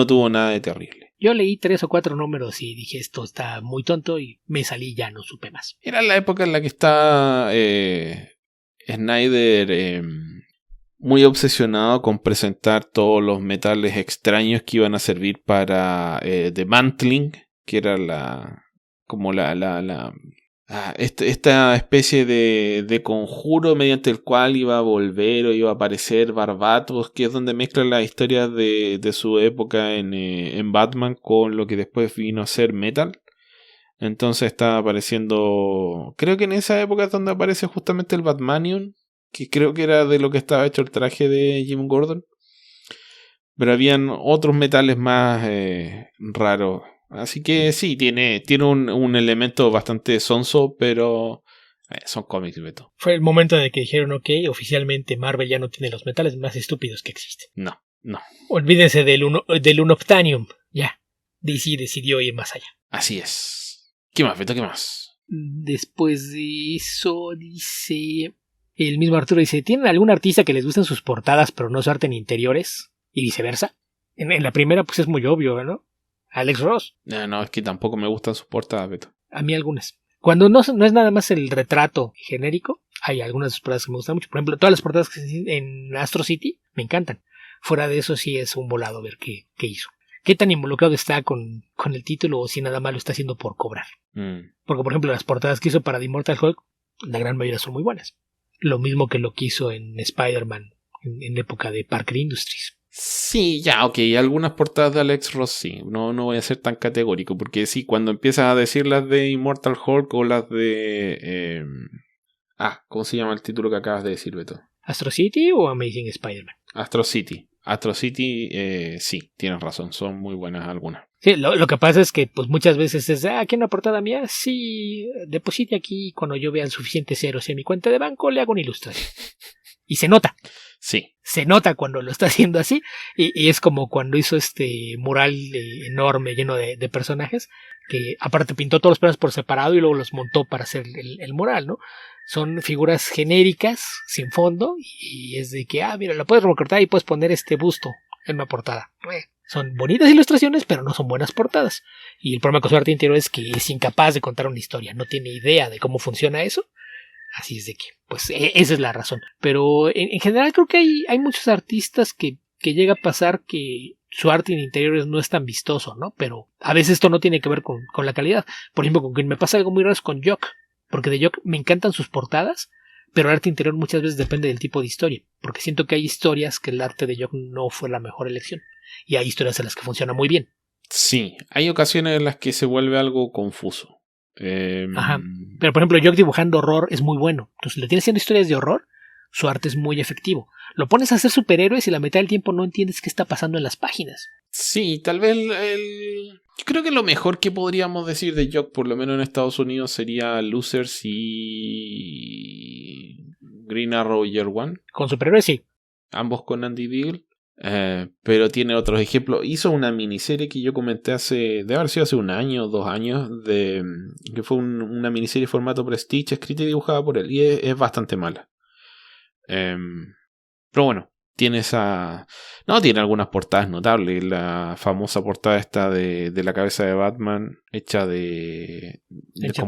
tuvo nada de terrible. Yo leí 3 o 4 números y dije esto está muy tonto y me salí, ya no supe más. Era la época en la que está Snyder muy obsesionado con presentar todos los metales extraños que iban a servir para The Mantling, que era esta especie de conjuro mediante el cual iba a volver o iba a aparecer Barbatos, que es donde mezcla las historias de su época en Batman con lo que después vino a ser Metal. Entonces está apareciendo, creo que en esa época es donde aparece justamente el Batmanium, que creo que era de lo que estaba hecho el traje de Jim Gordon. Pero habían otros metales más raros. Así que sí, tiene un elemento bastante sonso, pero son cómics, Beto. Fue el momento en el que dijeron, ok, oficialmente Marvel ya no tiene los metales más estúpidos que existen. No. Olvídense del Unobtainium. Ya, DC decidió ir más allá. Así es. ¿Qué más, Beto? ¿Qué más? Después de eso dice... El mismo Arturo dice, ¿tienen algún artista que les gusten sus portadas pero no su arte en interiores? Y viceversa. En la primera pues es muy obvio, ¿no? Alex Ross. No, es que tampoco me gustan sus portadas, Beto. A mí algunas. Cuando no es nada más el retrato genérico, hay algunas de sus portadas que me gustan mucho. Por ejemplo, todas las portadas que en Astro City me encantan. Fuera de eso sí es un volado ver qué hizo. ¿Qué tan involucrado está con el título o si nada más lo está haciendo por cobrar? Porque, por ejemplo, las portadas que hizo para The Immortal Hulk, la gran mayoría son muy buenas. Lo mismo que lo que hizo en Spider-Man en la época de Parker Industries. Sí, ya, ok. Algunas portadas de Alex Ross sí. No voy a ser tan categórico. Porque sí, cuando empiezas a decir las de Immortal Hulk o las de... ¿cómo se llama el título que acabas de decir, Beto? ¿Astro City o Amazing Spider-Man? Astro City. Astro City, sí, tienes razón. Son muy buenas algunas. Sí, lo que pasa es que pues muchas veces es, ¿aquí una portada mía? Sí, deposite aquí cuando yo vea el suficiente ceros en mi cuenta de banco, le hago una ilustración. Y se nota. Sí. Se nota cuando lo está haciendo así. Y es como cuando hizo este mural enorme, lleno de personajes, que aparte pintó todos los personajes por separado y luego los montó para hacer el mural, ¿no? Son figuras genéricas, sin fondo, y es de que, mira, lo puedes recortar y puedes poner este busto en una portada. Son bonitas ilustraciones, pero no son buenas portadas. Y el problema con su arte interior es que es incapaz de contar una historia, no tiene idea de cómo funciona eso. Así es de que, pues, esa es la razón. Pero en general creo que hay muchos artistas que llega a pasar que su arte en interiores no es tan vistoso, ¿no? Pero a veces esto no tiene que ver con la calidad. Por ejemplo, con quien me pasa algo muy raro es con Jock. Porque de Jock me encantan sus portadas, pero el arte interior muchas veces depende del tipo de historia. Porque siento que hay historias que el arte de Jock no fue la mejor elección. Y hay historias en las que funciona muy bien. Sí, hay ocasiones en las que se vuelve algo confuso. Ajá. Pero por ejemplo, Jock dibujando horror es muy bueno. Entonces, le tienes haciendo historias de horror, Su arte es muy efectivo. Lo pones a hacer superhéroes y la mitad del tiempo no entiendes qué está pasando en las páginas. Sí, tal vez yo creo que lo mejor que podríamos decir de Jock, por lo menos en Estados Unidos, sería Losers y Green Arrow Year One. Con superhéroes sí. Ambos con Andy Beagle. Pero tiene otros ejemplos. Hizo una miniserie que yo comenté debe haber sido hace 1 año, 2 años, que fue una miniserie formato Prestige, escrita y dibujada por él. Y es bastante mala. Pero bueno, tiene tiene algunas portadas notables. La famosa portada esta de la cabeza de Batman, hecha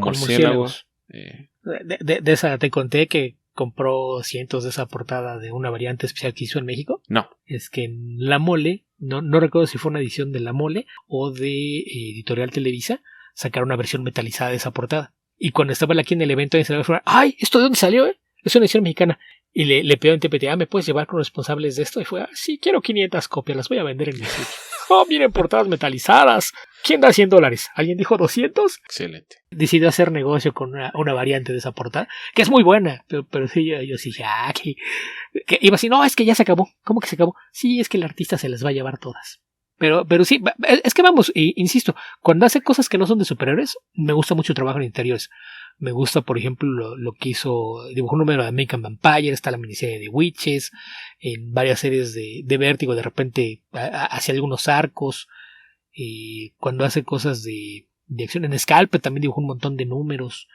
con murciélagos. De esa te conté que compró cientos de esa portada de una variante especial que hizo en México. No. Es que en La Mole, no recuerdo si fue una edición de La Mole o de Editorial Televisa, sacaron una versión metalizada de esa portada. Y cuando estaba aquí en el evento, se le fue, ¡ay! ¿Esto de dónde salió? Es una edición mexicana. Y le pidió en TPT, ¿me puedes llevar con los responsables de esto? Y fue, sí, quiero 500 copias, las voy a vender en mi sitio. Oh, miren, portadas metalizadas. ¿Quién da $100? ¿Alguien dijo 200? Excelente. Decidió hacer negocio con una variante de esa portada, que es muy buena, pero sí, yo sí, que iba así, no, es que ya se acabó. ¿Cómo que se acabó? Sí, es que el artista se las va a llevar todas. Pero sí, es que vamos, insisto, cuando hace cosas que no son de superhéroes, me gusta mucho el trabajo en interiores. Me gusta, por ejemplo, lo que dibujó un número de American Vampire, está la miniserie de Witches, en varias series de Vértigo, de repente hace algunos arcos, cuando hace cosas de acción en Scalp, también dibujó un montón de números.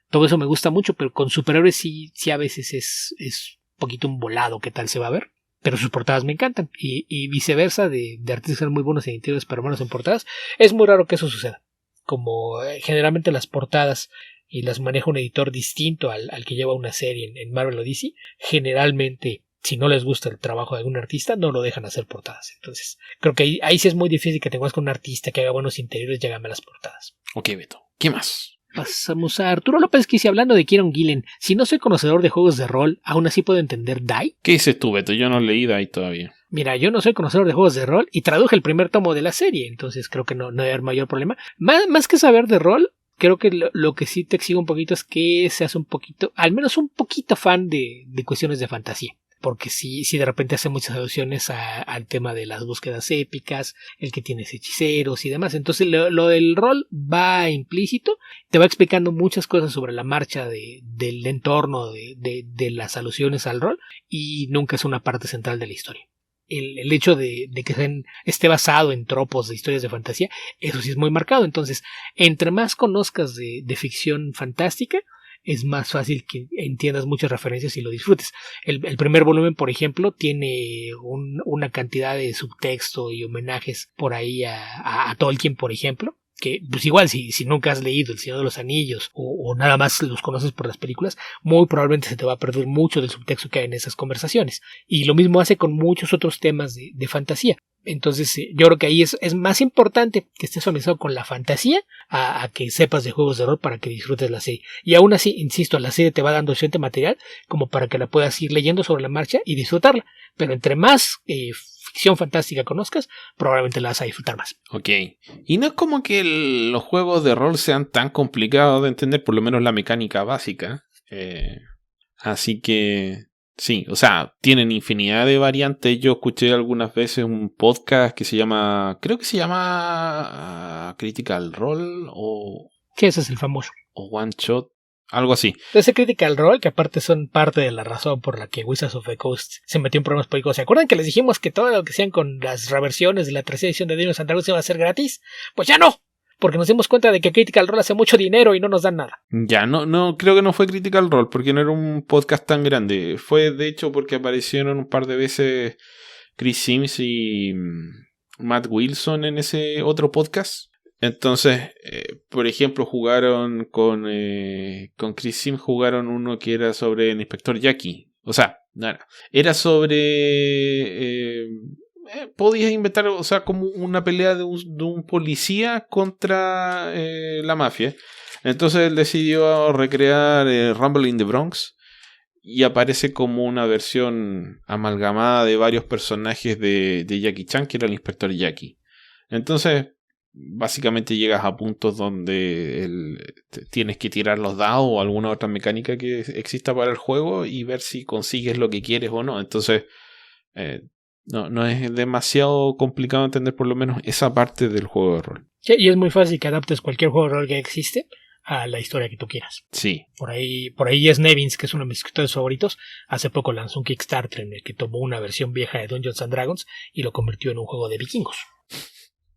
Todo eso me gusta mucho, pero con superhéroes sí a veces es un poquito un volado qué tal se va a ver. Pero sus portadas me encantan. Y viceversa, de artistas que son muy buenos en interiores pero malos en portadas, es muy raro que eso suceda. Como generalmente las portadas y las maneja un editor distinto al que lleva una serie en Marvel o DC, generalmente, si no les gusta el trabajo de algún artista, no lo dejan hacer portadas. Entonces, creo que ahí sí es muy difícil que tengas con un artista que haga buenos interiores y hágame las portadas. Ok, Beto. ¿Qué más? Pasamos a Arturo López que dice, hablando de Kieron Gillen, si no soy conocedor de juegos de rol, ¿aún así puedo entender Die? ¿Qué dices tú, Beto? Yo no leí Die todavía. Mira, yo no soy conocedor de juegos de rol y traduje el primer tomo de la serie, entonces creo que no debe haber mayor problema. Más que saber de rol, creo que lo que sí te exigo un poquito es que seas un poquito, al menos un poquito fan de cuestiones de fantasía. Porque sí de repente hace muchas alusiones al tema de las búsquedas épicas, el que tienes hechiceros y demás. Entonces lo del rol va implícito, te va explicando muchas cosas sobre la marcha del entorno, de las alusiones al rol, y nunca es una parte central de la historia. El hecho de que esté basado en tropos de historias de fantasía, eso sí es muy marcado. Entonces, entre más conozcas de ficción fantástica, es más fácil que entiendas muchas referencias y lo disfrutes. El primer volumen, por ejemplo, tiene una cantidad de subtexto y homenajes por ahí a Tolkien, por ejemplo, que pues igual si nunca has leído El Señor de los Anillos o nada más los conoces por las películas, muy probablemente se te va a perder mucho del subtexto que hay en esas conversaciones. Y lo mismo hace con muchos otros temas de fantasía. Entonces yo creo que ahí es más importante que estés familiarizado con la fantasía a que sepas de juegos de rol para que disfrutes la serie. Y aún así, insisto, la serie te va dando suficiente material como para que la puedas ir leyendo sobre la marcha y disfrutarla. Pero entre más ficción fantástica conozcas, probablemente la vas a disfrutar más. Ok. Y no es como que los juegos de rol sean tan complicados de entender, por lo menos la mecánica básica. Así que... sí, o sea, tienen infinidad de variantes. Yo escuché algunas veces un podcast que creo que se llama Critical Role que ese es el famoso. O One Shot, algo así. Ese Critical Role, que aparte son parte de la razón por la que Wizards of the Coast se metió en problemas políticos. ¿Se acuerdan que les dijimos que todo lo que sean con las reversiones de la tercera edición de Dungeons & Dragons iba a ser gratis? Pues ya no. Porque nos dimos cuenta de que Critical Role hace mucho dinero y no nos dan nada. Ya, no, creo que no fue Critical Role, porque no era un podcast tan grande. Fue, de hecho, porque aparecieron un par de veces Chris Sims y Matt Wilson en ese otro podcast. Entonces, por ejemplo, jugaron con Chris Sims, jugaron uno que era sobre el inspector Jackie. O sea, nada, era sobre... podías inventar, o sea, como una pelea de un policía contra la mafia. Entonces él decidió recrear Rumble in the Bronx y aparece como una versión amalgamada de varios personajes de Jackie Chan, que era el inspector Jackie. Entonces básicamente llegas a puntos donde tienes que tirar los dados o alguna otra mecánica que exista para el juego y ver si consigues lo que quieres o no. Entonces, no es demasiado complicado entender por lo menos esa parte del juego de rol. Sí, y es muy fácil que adaptes cualquier juego de rol que existe a la historia que tú quieras. Sí. Por ahí Jess Nevins, que es uno de mis escritores favoritos, hace poco lanzó un Kickstarter en el que tomó una versión vieja de Dungeons and Dragons y lo convirtió en un juego de vikingos.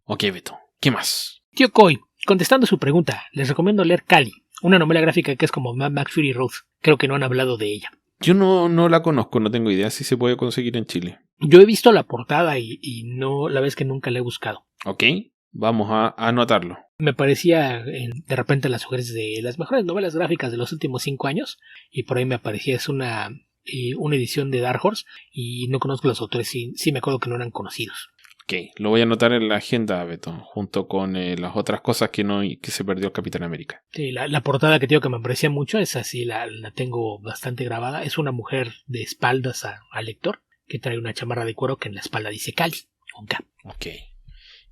Ok, Beto. ¿Qué más? Tío Coy, contestando su pregunta, les recomiendo leer Cali, una novela gráfica que es como Mad Max Fury Road. Creo que no han hablado de ella. Yo no la conozco, no tengo idea si se puede conseguir en Chile. Yo he visto la portada y no, la verdad es que nunca la he buscado. Ok, vamos a anotarlo. Me parecía de repente las sugerencias de las mejores novelas gráficas de los últimos 5 años y por ahí me aparecía es una edición de Dark Horse y no conozco los autores, sí me acuerdo que no eran conocidos. Ok, lo voy a anotar en la agenda, Beto, junto con las otras cosas que se perdió el Capitán América. Sí, la portada que tengo que me parecía mucho, esa sí la tengo bastante grabada. Es una mujer de espaldas al lector que trae una chamarra de cuero que en la espalda dice Cali, con K. Ok.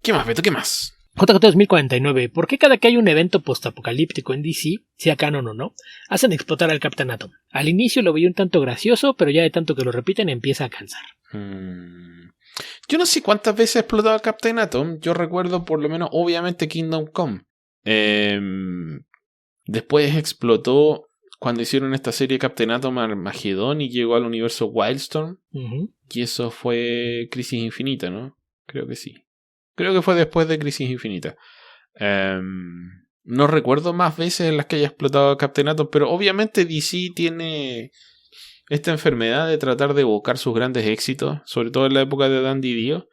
¿Qué más, Beto? ¿Qué más? JJ 2049. ¿Por qué cada que hay un evento postapocalíptico en DC, sea canon o no, hacen explotar al Capitán Atom? Al inicio lo veía un tanto gracioso, pero ya de tanto que lo repiten empieza a cansar. Yo no sé cuántas veces ha explotado el Captain Atom. Yo recuerdo por lo menos, obviamente, Kingdom Come. Después explotó cuando hicieron esta serie Captain Atom Armageddon y llegó al universo Wildstorm. Y eso fue Crisis Infinita, ¿no? Creo que sí. Creo que fue después de Crisis Infinita. No recuerdo más veces en las que haya explotado Captain Atom, pero obviamente DC tiene esta enfermedad de tratar de evocar sus grandes éxitos, sobre todo en la época de Dandy Dio.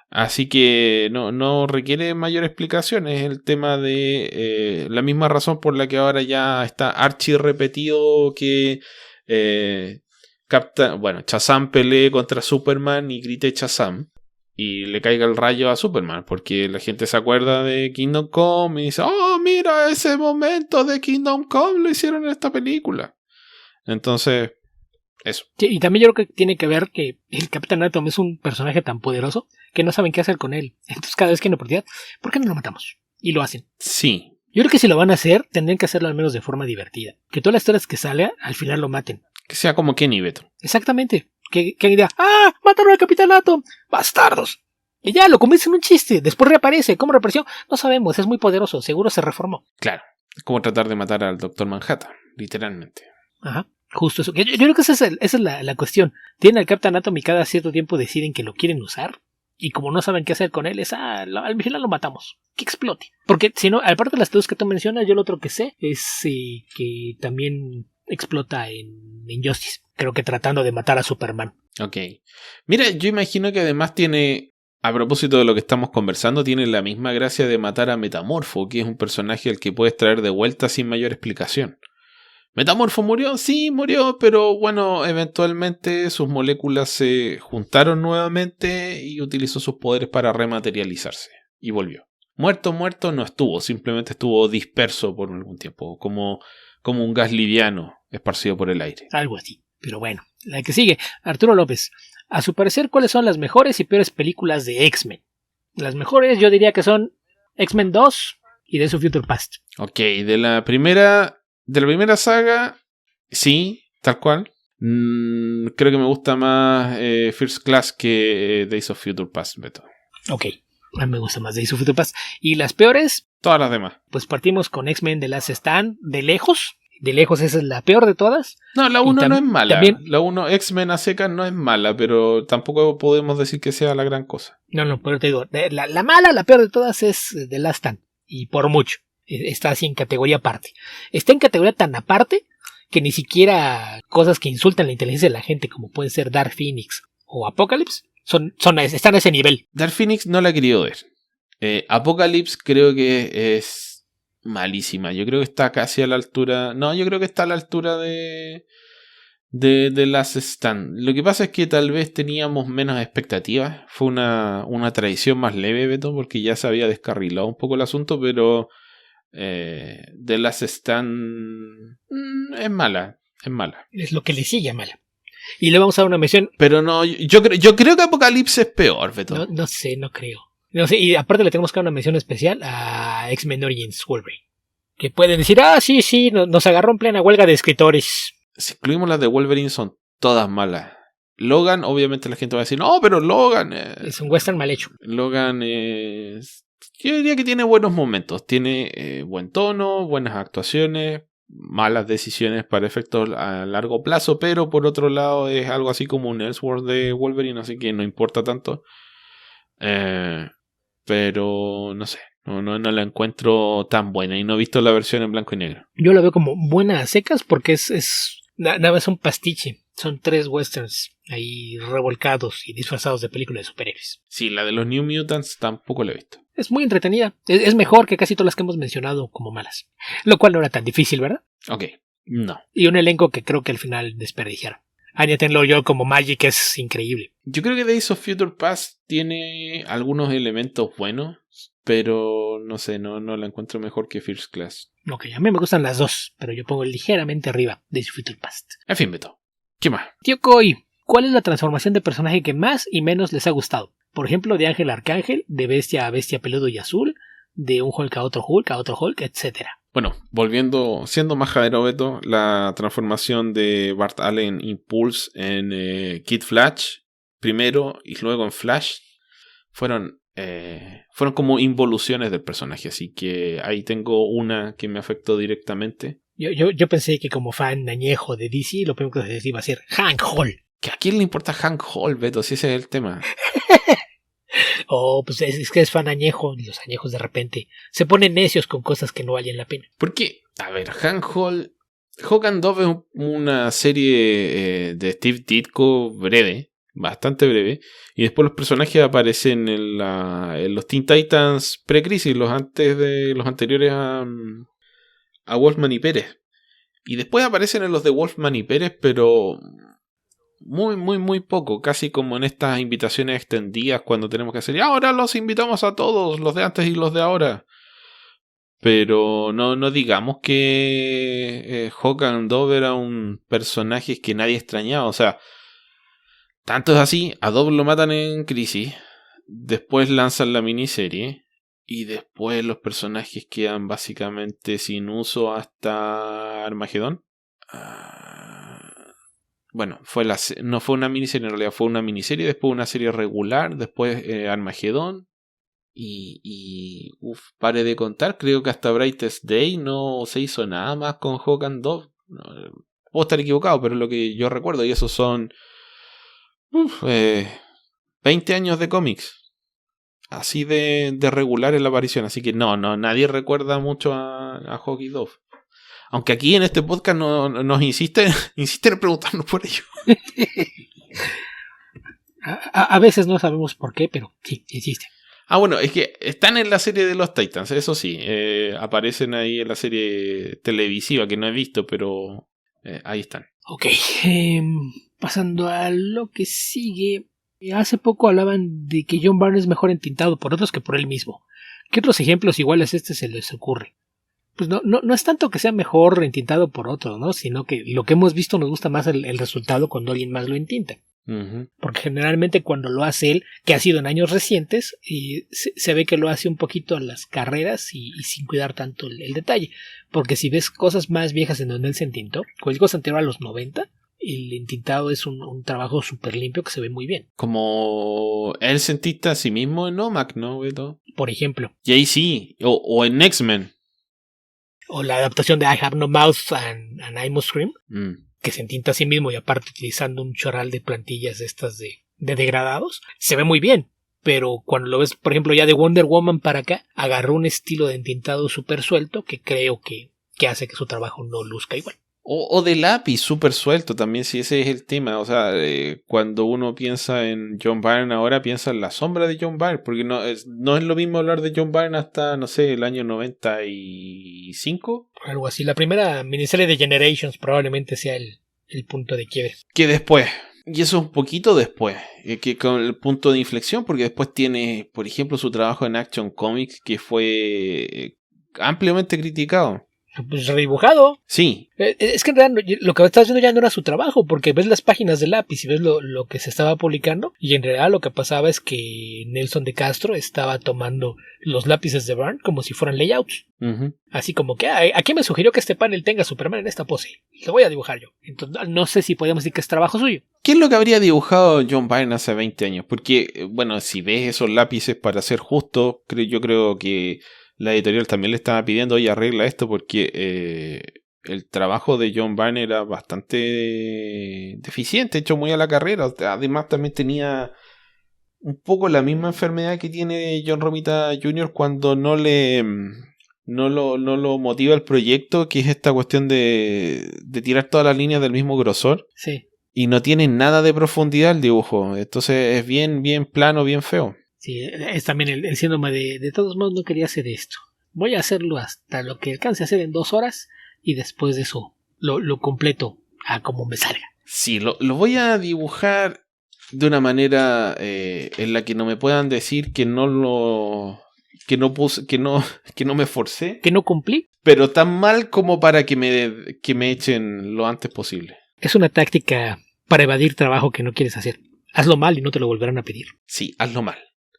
Así que no requiere mayor explicación. Es el tema de la misma razón por la que ahora ya está archi repetido que Shazam pelee contra Superman y grite Shazam y le caiga el rayo a Superman, porque la gente se acuerda de Kingdom Come y dice, oh, mira, ese momento de Kingdom Come lo hicieron en esta película. Entonces, eso. Sí, y también yo creo que tiene que ver que el Capitán Atom es un personaje tan poderoso que no saben qué hacer con él. Entonces cada vez que hay una oportunidad, ¿por qué no lo matamos? Y lo hacen. Sí. Yo creo que si lo van a hacer, tendrían que hacerlo al menos de forma divertida. Que todas las historias que sale, al final lo maten. Que sea como Kenny, Beto. Exactamente. Que diga, ¡ah! ¡Mataron al Capitán Atom! ¡Bastardos! Y ya, lo convierte en un chiste. Después reaparece. ¿Cómo reapareció? No sabemos. Es muy poderoso. Seguro se reformó. Claro. Es como tratar de matar al Doctor Manhattan. Literalmente. Ajá. Justo eso. Yo creo que esa es la cuestión. Tienen al Capitán Atom y cada cierto tiempo deciden que lo quieren usar. Y como no saben qué hacer con él, al final lo matamos. Que explote. Porque si no, aparte de las dos que tú mencionas, yo lo otro que sé es que también explota en Injustice. Creo que tratando de matar a Superman. Ok. Mira, yo imagino que además tiene, a propósito de lo que estamos conversando, tiene la misma gracia de matar a Metamorfo, que es un personaje al que puedes traer de vuelta sin mayor explicación. ¿Metamorfo murió? Sí, murió, pero bueno, eventualmente sus moléculas se juntaron nuevamente y utilizó sus poderes para rematerializarse. Y volvió. Muerto no estuvo, simplemente estuvo disperso por algún tiempo, como un gas liviano esparcido por el aire. Algo así. Pero bueno, la que sigue, Arturo López. A su parecer, ¿cuáles son las mejores y peores películas de X-Men? Las mejores yo diría que son X-Men 2 y Days of Future Past. Ok, de la primera saga, sí, tal cual. Creo que me gusta más First Class que Days of Future Past, Beto. Ok, a mí me gusta más Days of Future Past. ¿Y las peores? Todas las demás. Pues partimos con X-Men The Last Stand, de lejos. De lejos esa es la peor de todas. No, la 1 no es mala. La 1 X-Men a secas no es mala, pero tampoco podemos decir que sea la gran cosa. No, pero te digo, la mala, la peor de todas es The Last Stand. Y por mucho. Está así en categoría aparte. Está en categoría tan aparte que ni siquiera cosas que insultan la inteligencia de la gente, como pueden ser Dark Phoenix o Apocalypse, están a ese nivel. Dark Phoenix no la he querido ver. Apocalypse creo que es malísima. Yo creo que está casi a la altura. No, yo creo que está a la altura de Last Stand. Lo que pasa es que tal vez teníamos menos expectativas. Fue una traición más leve, Beto, porque ya se había descarrilado un poco el asunto, pero The Last Stand es mala. Es lo que le sigue mala. Y le vamos a dar una mención. Pero no, yo creo que Apocalypse es peor, Beto. No sé, no creo. No sé, y aparte le tenemos que dar una mención especial a X-Men Origins Wolverine. Que pueden decir, sí, nos agarró en plena huelga de escritores. Si incluimos las de Wolverine, son todas malas. Logan, obviamente la gente va a decir, no, pero Logan... es un western mal hecho. Logan es... Yo diría que tiene buenos momentos. Tiene buen tono, buenas actuaciones, malas decisiones para efectos a largo plazo, pero por otro lado es algo así como un Elseworld de Wolverine, así que no importa tanto. Pero no sé, no la encuentro tan buena y no he visto la versión en blanco y negro. Yo la veo como buena a secas porque nada más un pastiche. Son 3 westerns ahí revolcados y disfrazados de películas de superhéroes. Sí, la de los New Mutants tampoco la he visto. Es muy entretenida. Es mejor que casi todas las que hemos mencionado como malas. Lo cual no era tan difícil, ¿verdad? Ok, no. Y un elenco que creo que al final desperdiciaron. Anya Taylor-Joy como Magic es increíble. Yo creo que Days of Future Past tiene algunos elementos buenos, pero no sé, no la encuentro mejor que First Class. Ok, a mí me gustan las dos, pero yo pongo ligeramente arriba Days of Future Past. En fin, Beto. ¿Qué más? Tío Coy, ¿cuál es la transformación de personaje que más y menos les ha gustado? Por ejemplo, de Ángel a Arcángel, de bestia a bestia peludo y azul, de un Hulk, a otro Hulk, etc. Bueno, siendo majadero, Beto, la transformación de Bart Allen Impulse en Kid Flash, primero y luego en Flash, fueron como involuciones del personaje, así que ahí tengo una que me afectó directamente. Yo pensé que como fan añejo de DC, lo primero que se iba a ser Hank Hall. ¿Que a quién le importa Hank Hall, Beto? Si ese es el tema. Pues es que es fan añejo y los añejos de repente se ponen necios con cosas que no valen la pena. Porque, a ver, Hank Hall... Hawk and Dove es una serie de Steve Ditko breve, bastante breve, y después los personajes aparecen en los Teen Titans pre-crisis, los anteriores a Wolfman y Pérez. Y después aparecen en los de Wolfman y Pérez, pero muy, muy, muy poco, casi como en estas invitaciones extendidas cuando tenemos que hacer, y ahora los invitamos a todos, los de antes y los de ahora. Pero no digamos que Hawk and Dove era un personaje que nadie extrañaba. O sea, tanto es así, a Dove lo matan en Crisis, después lanzan la miniserie y después los personajes quedan básicamente sin uso hasta Armagedón. Bueno, no fue una miniserie, en realidad fue una miniserie, después una serie regular, después Armagedón. Pare de contar, creo que hasta Brightest Day no se hizo nada más con Hawk and Dove. No, puedo estar equivocado, pero es lo que yo recuerdo, y esos son 20 años de cómics. Así de regular en la aparición, así que no, nadie recuerda mucho a Hawk y Dove. Aunque aquí en este podcast nos insisten en preguntarnos por ello. A veces no sabemos por qué, pero sí, insisten. Bueno, es que están en la serie de los Titans, eso sí. Aparecen ahí en la serie televisiva que no he visto, pero ahí están. Ok, pasando a lo que sigue. Hace poco hablaban de que John Byrne es mejor entintado por otros que por él mismo. ¿Qué otros ejemplos iguales a este se les ocurre? Pues no es tanto que sea mejor entintado por otros, ¿no? Sino que lo que hemos visto nos gusta más el resultado cuando alguien más lo entinta. Uh-huh. Porque generalmente cuando lo hace él, que ha sido en años recientes, se ve que lo hace un poquito a las carreras y sin cuidar tanto el detalle. Porque si ves cosas más viejas en donde él se entintó, cualquier cosa anterior a los 90, el entintado es un trabajo súper limpio que se ve muy bien. Como él se entinta a sí mismo en OMAC, ¿no, Beto? Por ejemplo. Y ahí sí, o en X-Men. O la adaptación de I Have No Mouth and I Must Scream. Que se entinta a sí mismo y aparte utilizando un chorral de plantillas estas de degradados, se ve muy bien, pero cuando lo ves, por ejemplo, ya de Wonder Woman para acá, agarró un estilo de entintado súper suelto que creo que hace que su trabajo no luzca igual. O de lápiz súper suelto también, si ese es el tema. O sea, cuando uno piensa en John Byrne ahora, piensa en la sombra de John Byrne, porque no es lo mismo hablar de John Byrne hasta, no sé, el año 95. Algo así. La primera miniserie de Generations probablemente sea el punto de quiebre. Que después, y eso un poquito después, que con el punto de inflexión, porque después tiene, por ejemplo, su trabajo en Action Comics, que fue ampliamente criticado. Pues redibujado. Sí. Es que en realidad lo que estás viendo ya no era su trabajo, porque ves las páginas de lápiz y ves lo que se estaba publicando, y en realidad lo que pasaba es que Nelson de Castro estaba tomando los lápices de Byrne como si fueran layouts. Uh-huh. Así como que aquí me sugirió que este panel tenga Superman en esta pose. Lo voy a dibujar yo. Entonces no sé si podemos decir que es trabajo suyo. ¿Qué es lo que habría dibujado John Byrne hace 20 años? Porque, bueno, si ves esos lápices, para ser justo, yo creo que la editorial también le estaba pidiendo, oye, arregla esto, porque el trabajo de John Byrne era bastante deficiente, hecho muy a la carrera. Además, también tenía un poco la misma enfermedad que tiene John Romita Jr. cuando no lo motiva el proyecto, que es esta cuestión de tirar todas las líneas del mismo grosor. Sí. Y no tiene nada de profundidad el dibujo. Entonces es bien plano, bien feo. Sí, es también el síndrome de todos modos no quería hacer esto. Voy a hacerlo hasta lo que alcance a hacer en 2 horas y después de eso lo completo a como me salga. Sí, lo voy a dibujar de una manera en la que no me puedan decir que no me esforcé. ¿Que no cumplí? Pero tan mal como para que me echen lo antes posible. Es una táctica para evadir trabajo que no quieres hacer. Hazlo mal y no te lo volverán a pedir. Sí, hazlo mal.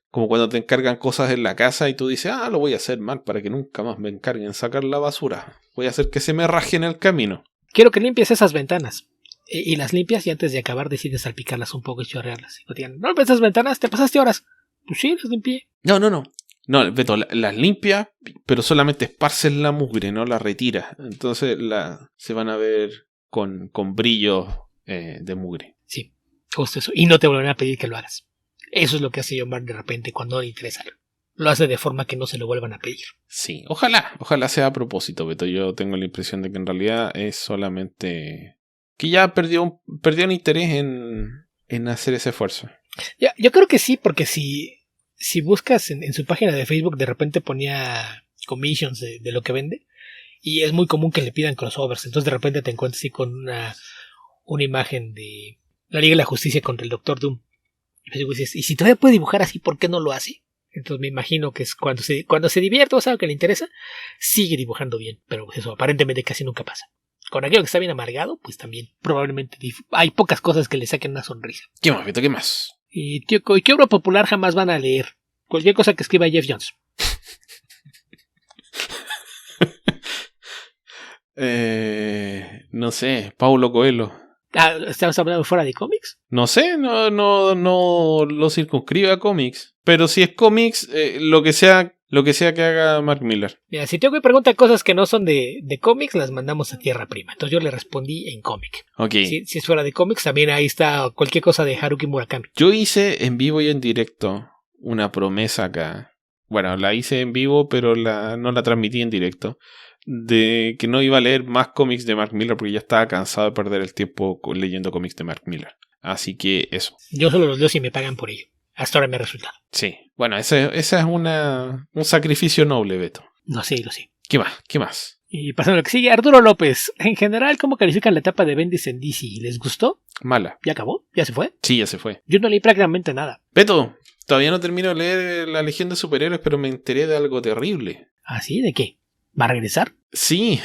Como cuando te encargan cosas en la casa y tú dices, lo voy a hacer mal para que nunca más me encarguen sacar la basura. Voy a hacer que se me raje en el camino. Quiero que limpies esas ventanas. Y las limpias y antes de acabar decides salpicarlas un poco y chorrearlas. Y te digan, no limpias esas ventanas, te pasaste horas. Pues sí, las limpié. No, Beto, las limpia, pero solamente esparces la mugre, no la retira. Entonces se van a ver con brillo de mugre. Sí, justo eso. Y no te volverán a pedir que lo hagas. Eso es lo que hace John Byrne de repente cuando no le interesa. Lo hace de forma que no se lo vuelvan a pedir. Sí, ojalá sea a propósito, Beto. Yo tengo la impresión de que en realidad es solamente que ya perdió un interés en hacer ese esfuerzo. Yo creo que sí, porque si buscas en su página de Facebook, de repente ponía commissions de lo que vende. Y es muy común que le pidan crossovers. Entonces de repente te encuentras así con una imagen de la Liga de la Justicia contra el Doctor Doom. Y luego dices, y si todavía puede dibujar así, ¿por qué no lo hace? Entonces me imagino que es cuando se divierte o sabe que le interesa, sigue dibujando bien. Pero eso aparentemente casi nunca pasa. Con aquello que está bien amargado, pues también probablemente hay pocas cosas que le saquen una sonrisa. ¿Qué más, Beto? ¿Qué más? Y tío, ¿qué obra popular jamás van a leer? Cualquier cosa que escriba Jeff Jones. No sé, Paulo Coelho. ¿Estamos hablando fuera de cómics? No sé, no lo circunscribe a cómics. Pero si es cómics, lo que sea que haga Mark Millar. Mira, si Tío me pregunta cosas que no son de cómics, las mandamos a tierra prima. Entonces yo le respondí en cómic. Ok. Si es fuera de cómics, también ahí está cualquier cosa de Haruki Murakami. Yo hice en vivo y en directo una promesa acá. Bueno, la hice en vivo, pero no la transmití en directo. De que no iba a leer más cómics de Mark Millar porque ya estaba cansado de perder el tiempo leyendo cómics de Mark Millar. Así que eso. Yo solo los leo si me pagan por ello. Hasta ahora me ha resultado. Sí. Bueno, ese es un sacrificio noble, Beto. Lo sé. ¿Qué más? Y pasando a lo que sigue, Arturo López. En general, ¿cómo califican la etapa de Bendis en DC? ¿Les gustó? Mala. ¿Ya acabó? ¿Ya se fue? Sí, ya se fue. Yo no leí prácticamente nada. Beto, todavía no termino de leer La Legión de Superhéroes, pero me enteré de algo terrible. ¿Ah, sí? ¿De qué? ¿Va a regresar? Sí,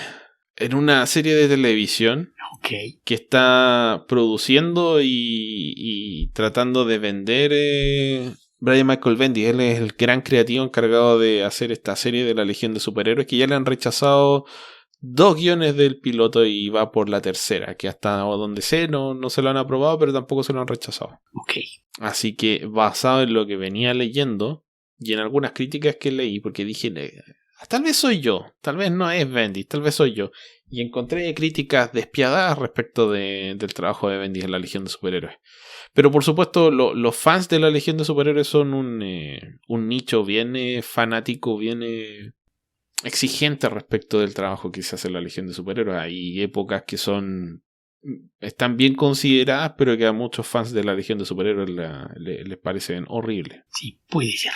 en una serie de televisión que está produciendo y tratando de vender Brian Michael Bendis. Él es el gran creativo encargado de hacer esta serie de La Legión de Superhéroes, que ya le han rechazado 2 guiones del piloto y va por la tercera, que hasta donde sé no se lo han aprobado, pero tampoco se lo han rechazado. Así que basado en lo que venía leyendo y en algunas críticas que leí, porque dije, tal vez soy yo, tal vez no es Bendis, tal vez soy yo. Y encontré críticas despiadadas respecto del trabajo de Bendis en La Legión de Superhéroes. Pero por supuesto, los fans de La Legión de Superhéroes son un nicho bien fanático, bien exigente respecto del trabajo que se hace en La Legión de Superhéroes. Hay épocas que están bien consideradas, pero que a muchos fans de La Legión de Superhéroes les parecen horribles. Sí, puede ser.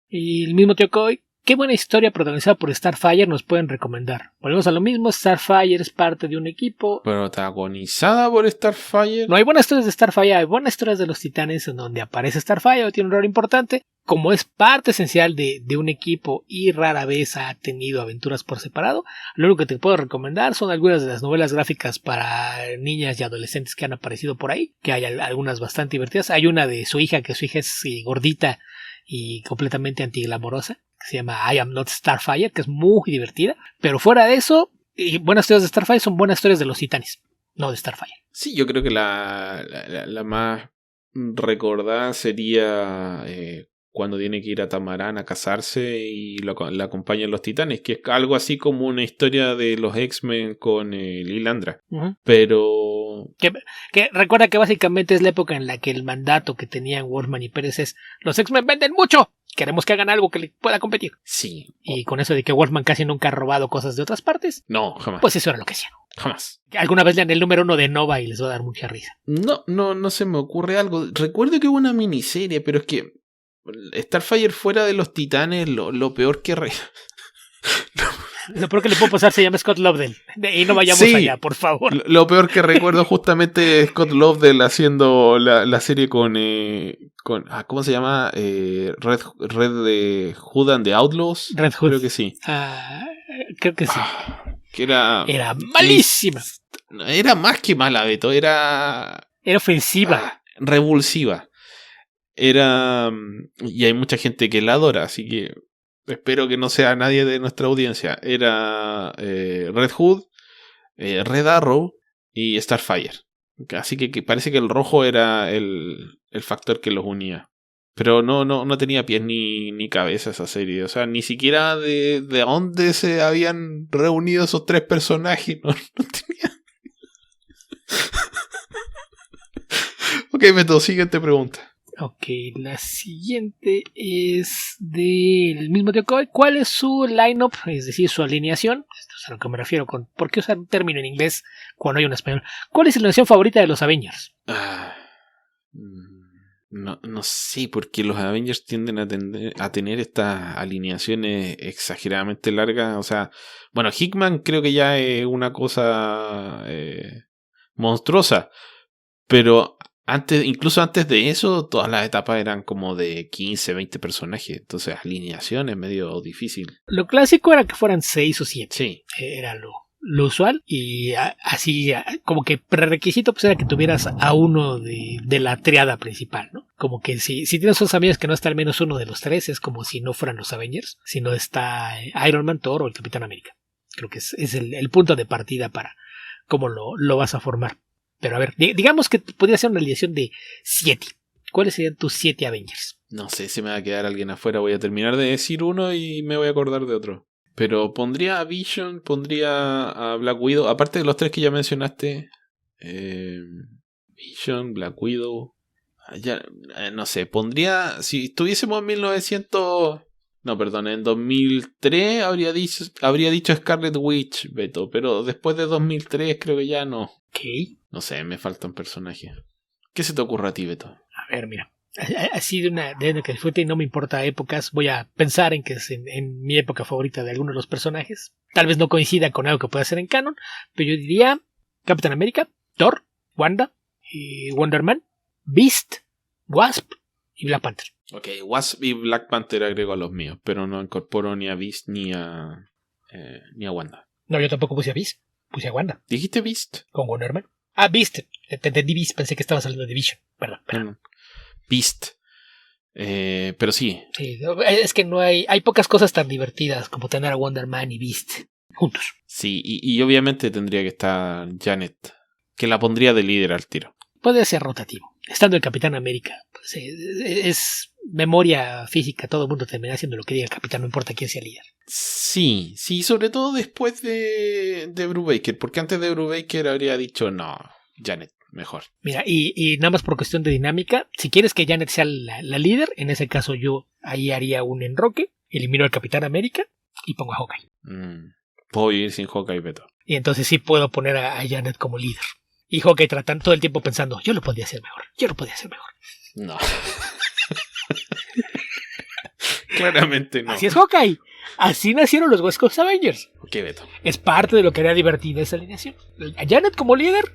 Y el mismo Tío Coy ¿Qué buena historia protagonizada por Starfire nos pueden recomendar? Volvemos a lo mismo, Starfire es parte de un equipo. Protagonizada por Starfire. No hay buenas historias de Starfire, hay buenas historias de los Titanes en donde aparece Starfire, tiene un rol importante. Como es parte esencial de un equipo y rara vez ha tenido aventuras por separado, lo único que te puedo recomendar son algunas de las novelas gráficas para niñas y adolescentes que han aparecido por ahí, que hay algunas bastante divertidas. Hay una de su hija, que su hija es gordita y completamente antiglamorosa, que se llama I Am Not Starfire, que es muy divertida. Pero fuera de eso, buenas historias de Starfire son buenas historias de los Titanes, no de Starfire. Sí, yo creo que la más recordada sería cuando tiene que ir a Tamarán a casarse y la acompañan los Titanes, que es algo así como una historia de los X-Men con Lilandra. Uh-huh. Pero... Que recuerda que básicamente es la época en la que el mandato que tenían Wolfman y Pérez es: los X-Men venden mucho, queremos que hagan algo que le pueda competir. Sí. Y con eso de que Wolfman casi nunca ha robado cosas de otras partes. No, jamás. Pues eso era lo que hacían. Jamás. Alguna vez lean el número 1 de Nova y les va a dar mucha risa. No se me ocurre algo. Recuerdo que hubo una miniserie, pero es que Starfire fuera de los Titanes, lo peor que... Lo peor que le puedo pasar se llama Scott Lobdell. Y no vayamos allá, por favor. Lo peor que recuerdo justamente es Scott Lobdell haciendo la serie con ¿cómo se llama? Red Hood and the Outlaws. Red Hood. Creo que sí. Creo que sí. Que era malísima. Era más que mala, Beto. Era ofensiva. Revulsiva. Y hay mucha gente que la adora, así que espero que no sea nadie de nuestra audiencia. Era Red Hood, Red Arrow y Starfire. Así que parece que el rojo era el factor que los unía. Pero no tenía pies ni cabeza esa serie. O sea, ni siquiera de dónde se habían reunido esos tres personajes. No tenía. Ok, Beto, siguiente pregunta. Ok, la siguiente es del mismo tío Coy. ¿Cuál es su lineup? Es decir, su alineación. Esto es a lo que me refiero con ¿por qué usar un término en inglés cuando hay un español? ¿Cuál es la alineación favorita de los Avengers? No sé, porque los Avengers tienden a tener estas alineaciones exageradamente largas. O sea, bueno, Hickman creo que ya es una cosa monstruosa, pero incluso antes de eso, todas las etapas eran como de 15, 20 personajes. Entonces, alineación es medio difícil. Lo clásico era que fueran 6 o 7. Sí. Era lo usual. Y así, como que prerequisito, pues era que tuvieras a uno de la triada principal, ¿no? Como que si tienes unos amigos que no está al menos uno de los tres, es como si no fueran los Avengers, si no está Iron Man, Thor o el Capitán América. Creo que es el punto de partida para cómo lo vas a formar. Pero a ver, digamos que podría ser una alineación de 7. ¿Cuáles serían tus 7 Avengers? No sé, se me va a quedar alguien afuera. Voy a terminar de decir uno y me voy a acordar de otro. Pero pondría a Vision, pondría a Black Widow. Aparte de los tres que ya mencionaste. Vision, Black Widow. No sé, pondría... Si estuviésemos en 2003 habría dicho Scarlet Witch, Beto. Pero después de 2003 creo que ya no. Ok. No sé, me falta un personaje. ¿Qué se te ocurre a ti, Beto? A ver, mira. Así de una que disfrute y no me importa épocas, voy a pensar en que es en mi época favorita de alguno de los personajes. Tal vez no coincida con algo que pueda ser en canon, pero yo diría Capitán América, Thor, Wanda, Wonder Man, Beast, Wasp y Black Panther. Ok, Wasp y Black Panther agrego a los míos, pero no incorporo ni a Beast ni a Wanda. No, yo tampoco puse a Beast, puse a Wanda. ¿Dijiste Beast? Con Wonder Man. Ah, Beast. Te entendí Beast, pensé que estabas hablando de Vision. Perdón. No. Beast. Pero sí. Sí, es que no hay pocas cosas tan divertidas como tener a Wonder Man y Beast juntos. Sí, y obviamente tendría que estar Janet, que la pondría de líder al tiro. Puede ser rotativo. Estando el Capitán América, pues, es memoria física, todo el mundo termina haciendo lo que diga el Capitán, no importa quién sea el líder. Sí, sobre todo después de Brubaker, porque antes de Brubaker habría dicho no, Janet, mejor. Mira, y nada más por cuestión de dinámica, si quieres que Janet sea la líder, en ese caso yo ahí haría un enroque, elimino al Capitán América y pongo a Hawkeye. Puedo vivir sin Hawkeye, Beto. Y entonces sí puedo poner a Janet como líder. Y Hawkeye tratando todo el tiempo pensando, yo lo podría hacer mejor. No. Claramente no. Así es Hawkeye. Así nacieron los West Coast Avengers. Ok, Beto. Es parte de lo que haría divertida esa alineación. A Janet como líder,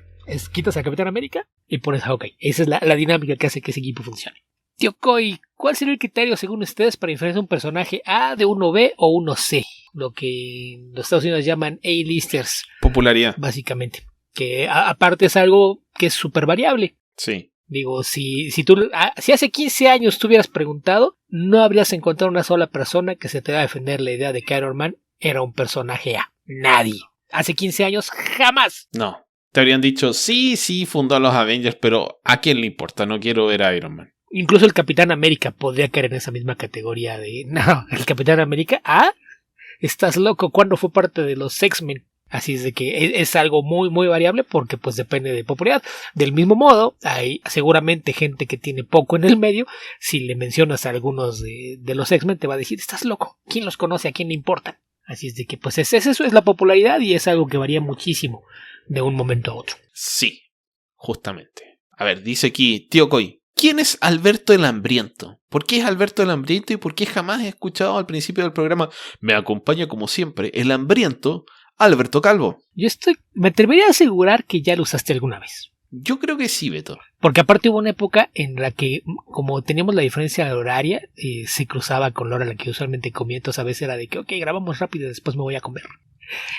quitas a Capitán América y pones a Hawkeye. Esa es la dinámica que hace que ese equipo funcione. Tío Coy, ¿cuál sería el criterio según ustedes para diferenciar un personaje A de 1B o 1C? Lo que en los Estados Unidos llaman A-listers. Popularidad. Básicamente. Que aparte es algo que es súper variable. Sí. Digo, si hace 15 años tú hubieras preguntado, no habrías encontrado una sola persona que se te va a defender la idea de que Iron Man era un personaje A. Nadie. Hace 15 años, jamás. No. Te habrían dicho, sí, fundó a los Avengers, pero ¿a quién le importa? No quiero ver a Iron Man. Incluso el Capitán América podría caer en esa misma categoría de... No, el Capitán América, estás loco, ¿cuándo fue parte de los X-Men? Así es de que es algo muy muy variable porque pues depende de popularidad. Del mismo modo, hay seguramente gente que tiene poco en el medio. Si le mencionas a algunos de los X-Men te va a decir, estás loco, ¿quién los conoce? ¿A quién le importan? Así es de que pues eso es la popularidad y es algo que varía muchísimo de un momento a otro. Sí, justamente. A ver, dice aquí, Tío Coy, ¿quién es Alberto el Hambriento? ¿Por qué es Alberto el Hambriento y por qué jamás he escuchado al principio del programa? Me acompaña como siempre el Hambriento, Alberto Calvo. Me atrevería a asegurar que ya lo usaste alguna vez. Yo creo que sí, Beto. Porque aparte hubo una época en la que, como teníamos la diferencia horaria, se cruzaba con la hora en la que usualmente comía. Entonces a veces era de que, ok, grabamos rápido y después me voy a comer.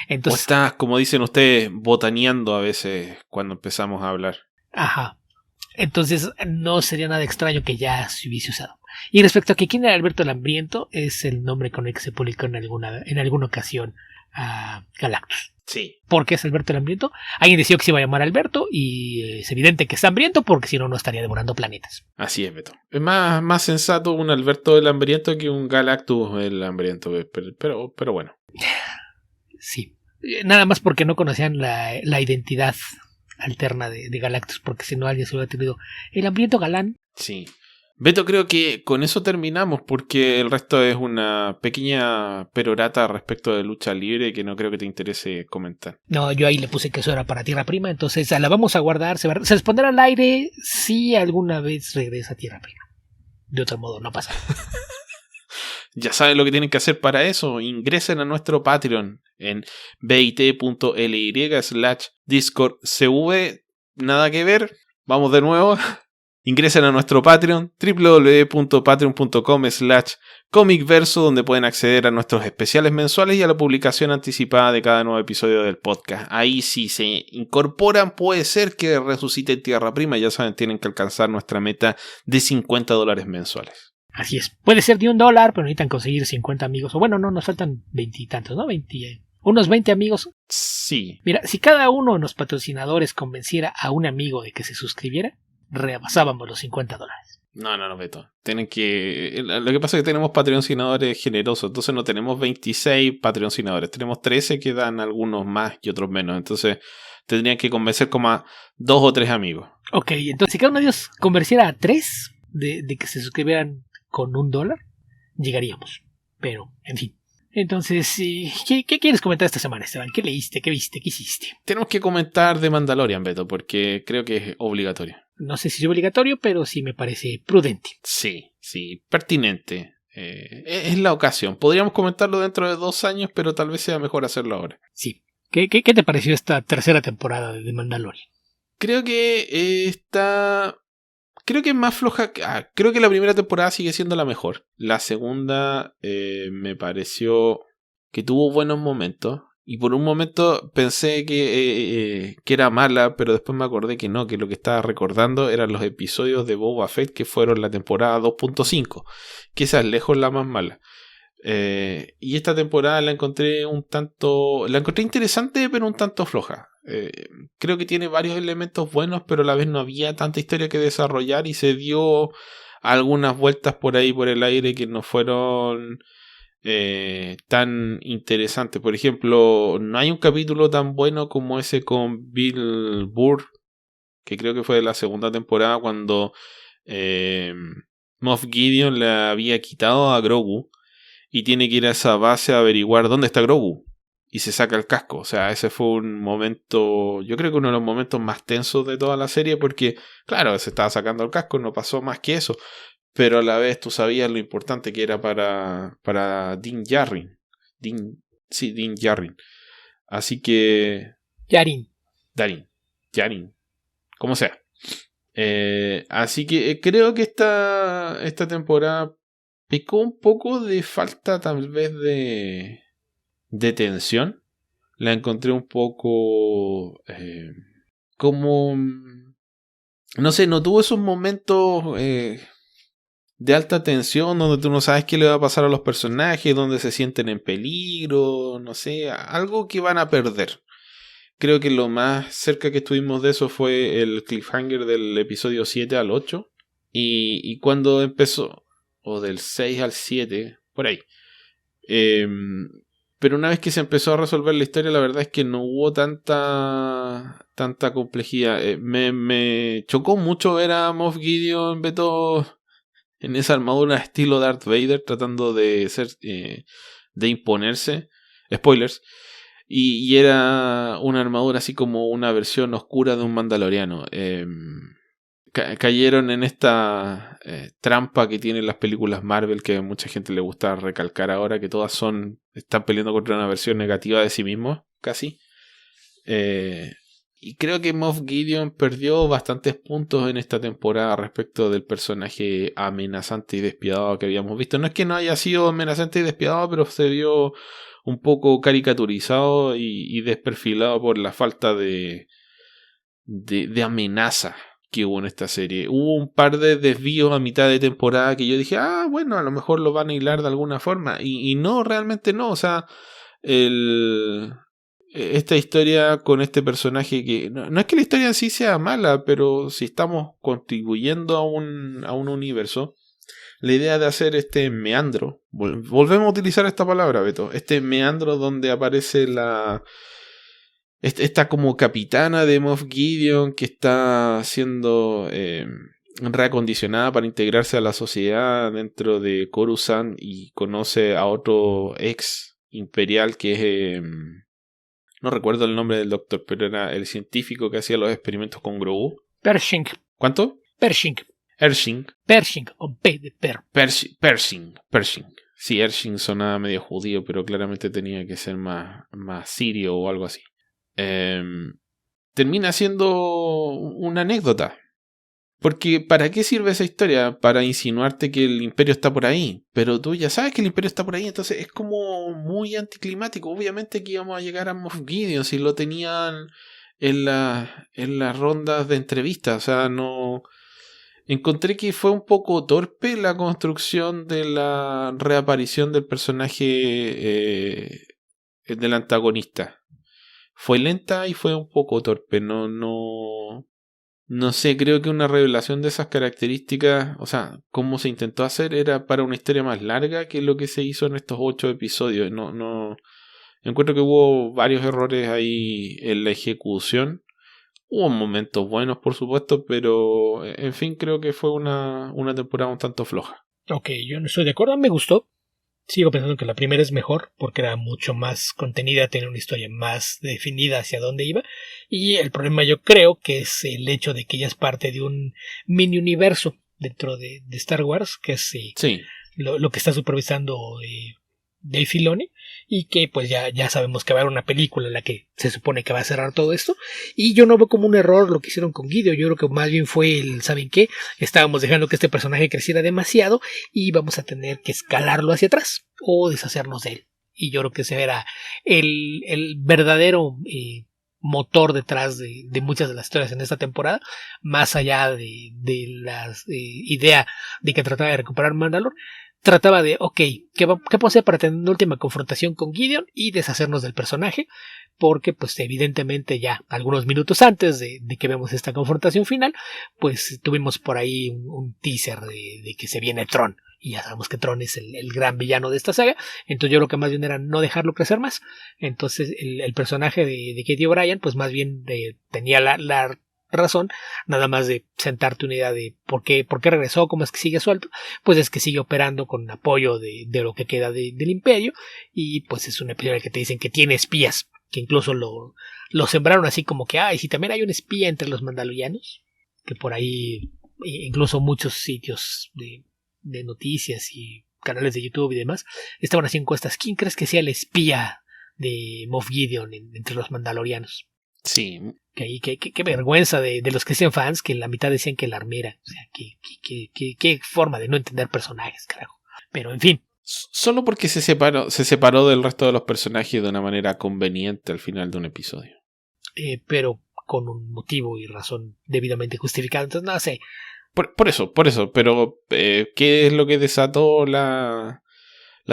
Entonces, o estás, como dicen ustedes, botaneando a veces cuando empezamos a hablar. Ajá. Entonces no sería nada extraño que ya se hubiese usado. Y respecto a que quién era Alberto el Hambriento, es el nombre con el que se publicó en alguna ocasión a Galactus. Sí. ¿Por qué es Alberto el Hambriento? Alguien decidió que se iba a llamar Alberto y es evidente que está hambriento porque si no, no estaría devorando planetas. Así es, Beto. Es más sensato un Alberto el Hambriento que un Galactus el Hambriento, pero bueno. Sí. Nada más porque no conocían la identidad alterna de Galactus, porque si no alguien se hubiera tenido el Hambriento Galán. Sí. Beto, creo que con eso terminamos porque el resto es una pequeña perorata respecto de lucha libre que no creo que te interese comentar. No, yo ahí le puse que eso era para Tierra Prima, entonces la vamos a guardar, se responderá al aire si alguna vez regresa a Tierra Prima. De otro modo, no pasa. Ya saben lo que tienen que hacer para eso. Ingresen a nuestro Patreon en bit.ly/DiscordCV. Nada que ver. Vamos de nuevo. Ingresen a nuestro Patreon, www.patreon.com/comicverso, donde pueden acceder a nuestros especiales mensuales y a la publicación anticipada de cada nuevo episodio del podcast. Ahí si se incorporan puede ser que resucite Tierra Prima. Ya saben, tienen que alcanzar nuestra meta de $50 mensuales. Así es. Puede ser de $1, pero necesitan conseguir 50 amigos. O bueno, no, nos faltan 20 y tantos, ¿no? Unos 20 amigos. Sí. Mira, si cada uno de los patrocinadores convenciera a un amigo de que se suscribiera, rebasábamos los $50. No, Beto. Tienen que... Lo que pasa es que tenemos patrocinadores generosos. Entonces no tenemos 26 patrocinadores. Tenemos 13 que dan algunos más y otros menos. Entonces tendrían que convencer como a 2 o 3 amigos. Ok, entonces si cada uno de ellos convenciera a 3 de que se suscribieran con $1, llegaríamos. Pero, en fin. Entonces, ¿qué quieres comentar esta semana, Esteban? ¿Qué leíste? ¿Qué viste? ¿Qué hiciste? Tenemos que comentar de Mandalorian, Beto, porque creo que es obligatorio. No sé si es obligatorio, pero sí me parece prudente. Sí, pertinente. Es la ocasión. Podríamos comentarlo dentro de 2 años, pero tal vez sea mejor hacerlo ahora. Sí. ¿Qué te pareció esta tercera temporada de Mandalorian? Creo que creo que es más floja. Creo que la primera temporada sigue siendo la mejor. La segunda me pareció que tuvo buenos momentos. Y por un momento pensé que era mala, pero después me acordé que no, que lo que estaba recordando eran los episodios de Boba Fett que fueron la temporada 2.5, que esa es lejos la más mala. Y esta temporada la encontré interesante, pero un tanto floja. Creo que tiene varios elementos buenos, pero a la vez no había tanta historia que desarrollar y se dio algunas vueltas por ahí por el aire que no fueron tan interesantes. Por ejemplo, no hay un capítulo tan bueno como ese con Bill Burr, que creo que fue de la segunda temporada, cuando Moff Gideon le había quitado a Grogu y tiene que ir a esa base a averiguar dónde está Grogu y se saca el casco. O sea, ese fue un momento, yo creo que uno de los momentos más tensos de toda la serie, porque claro, se estaba sacando el casco, no pasó más que eso, pero a la vez tú sabías lo importante que era para Din Djarin. Din Djarin. Así que... Djarin, como sea. Así que creo que esta temporada pecó un poco de falta tal vez de tensión. La encontré un poco como... No sé, no tuvo esos momentos de alta tensión donde tú no sabes qué le va a pasar a los personajes, donde se sienten en peligro, no sé, algo que van a perder. Creo que lo más cerca que estuvimos de eso fue el cliffhanger del episodio 7 al 8. Y cuando empezó, o del 6 al 7, por ahí. Pero una vez que se empezó a resolver la historia, la verdad es que no hubo tanta complejidad. Me chocó mucho ver a Moff Gideon, Beto, en esa armadura estilo Darth Vader, tratando de imponerse. Spoilers. Y era una armadura así como una versión oscura de un mandaloriano. Cayeron en esta trampa que tienen las películas Marvel, que a mucha gente le gusta recalcar ahora, que todas están peleando contra una versión negativa de sí mismos, casi. Y creo que Moff Gideon perdió bastantes puntos en esta temporada respecto del personaje amenazante y despiadado que habíamos visto. No es que no haya sido amenazante y despiadado, pero se vio un poco caricaturizado y desperfilado por la falta de amenaza que hubo en esta serie. Hubo un par de desvíos a mitad de temporada que yo dije, bueno, a lo mejor lo van a hilar de alguna forma. Y no, realmente no. O sea, esta historia con este personaje que... No es que la historia en sí sea mala, pero si estamos contribuyendo a un universo, la idea de hacer este meandro, volvemos a utilizar esta palabra, Beto, este meandro donde aparece esta como capitana de Moff Gideon que está siendo reacondicionada para integrarse a la sociedad dentro de Coruscant y conoce a otro ex imperial que es... no recuerdo el nombre del doctor, pero era el científico que hacía los experimentos con Grogu. Pershing. ¿Cuánto? Pershing. Pershing, o P de perro. Pershing. Sí, Ershing sonaba medio judío, pero claramente tenía que ser más sirio o algo así. Termina siendo una anécdota. Porque ¿para qué sirve esa historia? Para insinuarte que el imperio está por ahí. Pero tú ya sabes que el imperio está por ahí, entonces es como muy anticlimático. Obviamente que íbamos a llegar a Moff Gideon si lo tenían en las rondas de entrevistas. O sea, no... Encontré que fue un poco torpe la construcción de la reaparición del personaje del antagonista. Fue lenta y fue un poco torpe. No sé, creo que una revelación de esas características, o sea, como se intentó hacer, era para una historia más larga que lo que se hizo en estos 8 episodios. No encuentro que hubo varios errores ahí en la ejecución. Hubo momentos buenos, por supuesto, pero en fin, creo que fue una temporada un tanto floja. Ok, yo no estoy de acuerdo, me gustó. Sigo pensando que la primera es mejor porque era mucho más contenida, tenía una historia más definida hacia dónde iba. Y el problema yo creo que es el hecho de que ella es parte de un mini universo dentro de Star Wars, que es sí. lo que está supervisando Dave Filoni, y que pues ya sabemos que va a haber una película en la que se supone que va a cerrar todo esto, y yo no veo como un error lo que hicieron con Gideon. Yo creo que más bien fue ¿saben qué? Estábamos dejando que este personaje creciera demasiado y vamos a tener que escalarlo hacia atrás o deshacernos de él, y yo creo que ese era el verdadero motor detrás de muchas de las historias en esta temporada, más allá de la idea de que trataba de recuperar Mandalore. Trataba de, ¿qué puedo hacer para tener una última confrontación con Gideon y deshacernos del personaje? Porque, pues, evidentemente ya algunos minutos antes de que vemos esta confrontación final, pues tuvimos por ahí un teaser de que se viene Tron. Y ya sabemos que Tron es el gran villano de esta saga. Entonces yo creo que más bien era no dejarlo crecer más. Entonces el personaje de Katie O'Brien, pues más bien tenía la razón, nada más de sentarte una idea de por qué regresó, cómo es que sigue suelto, pues es que sigue operando con apoyo de lo que queda del imperio, y pues es un episodio en el que te dicen que tiene espías, que incluso lo sembraron así como que, y si también hay un espía entre los mandalorianos, que por ahí incluso muchos sitios de noticias y canales de YouTube y demás, estaban haciendo encuestas. ¿Quién crees que sea el espía de Moff Gideon entre los mandalorianos? Sí. Qué vergüenza de los Christian fans, que la mitad decían que la armera. O sea, qué forma de no entender personajes, carajo. Pero en fin. Solo porque se separó del resto de los personajes de una manera conveniente al final de un episodio. Pero con un motivo y razón debidamente justificado. Entonces, no sé. Por eso. Pero, ¿qué es lo que desató la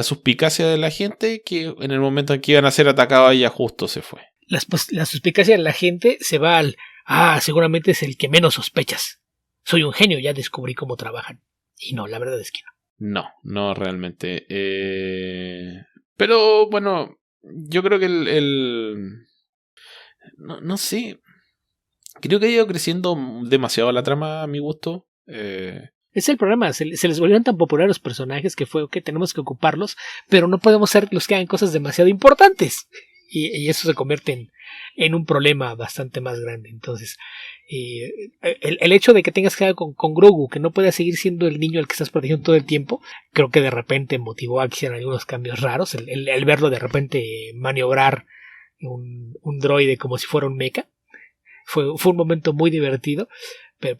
suspicacia de la gente? Que en el momento en que iban a ser atacados, ella justo se fue. La suspicacia de la gente se va al... seguramente es el que menos sospechas. Soy un genio, ya descubrí cómo trabajan. Y no, la verdad es que no. No realmente. Pero bueno, yo creo que no sé. Creo que ha ido creciendo demasiado la trama a mi gusto. Es el problema, se les volvieron tan populares los personajes que fue que tenemos que ocuparlos, pero no podemos ser los que hagan cosas demasiado importantes. Y eso se convierte en un problema bastante más grande. Entonces, el hecho de que tengas que hacer con Grogu, que no pueda seguir siendo el niño al que estás protegiendo todo el tiempo, creo que de repente motivó a que hicieran algunos cambios raros. El verlo de repente maniobrar un droide como si fuera un mecha fue un momento muy divertido.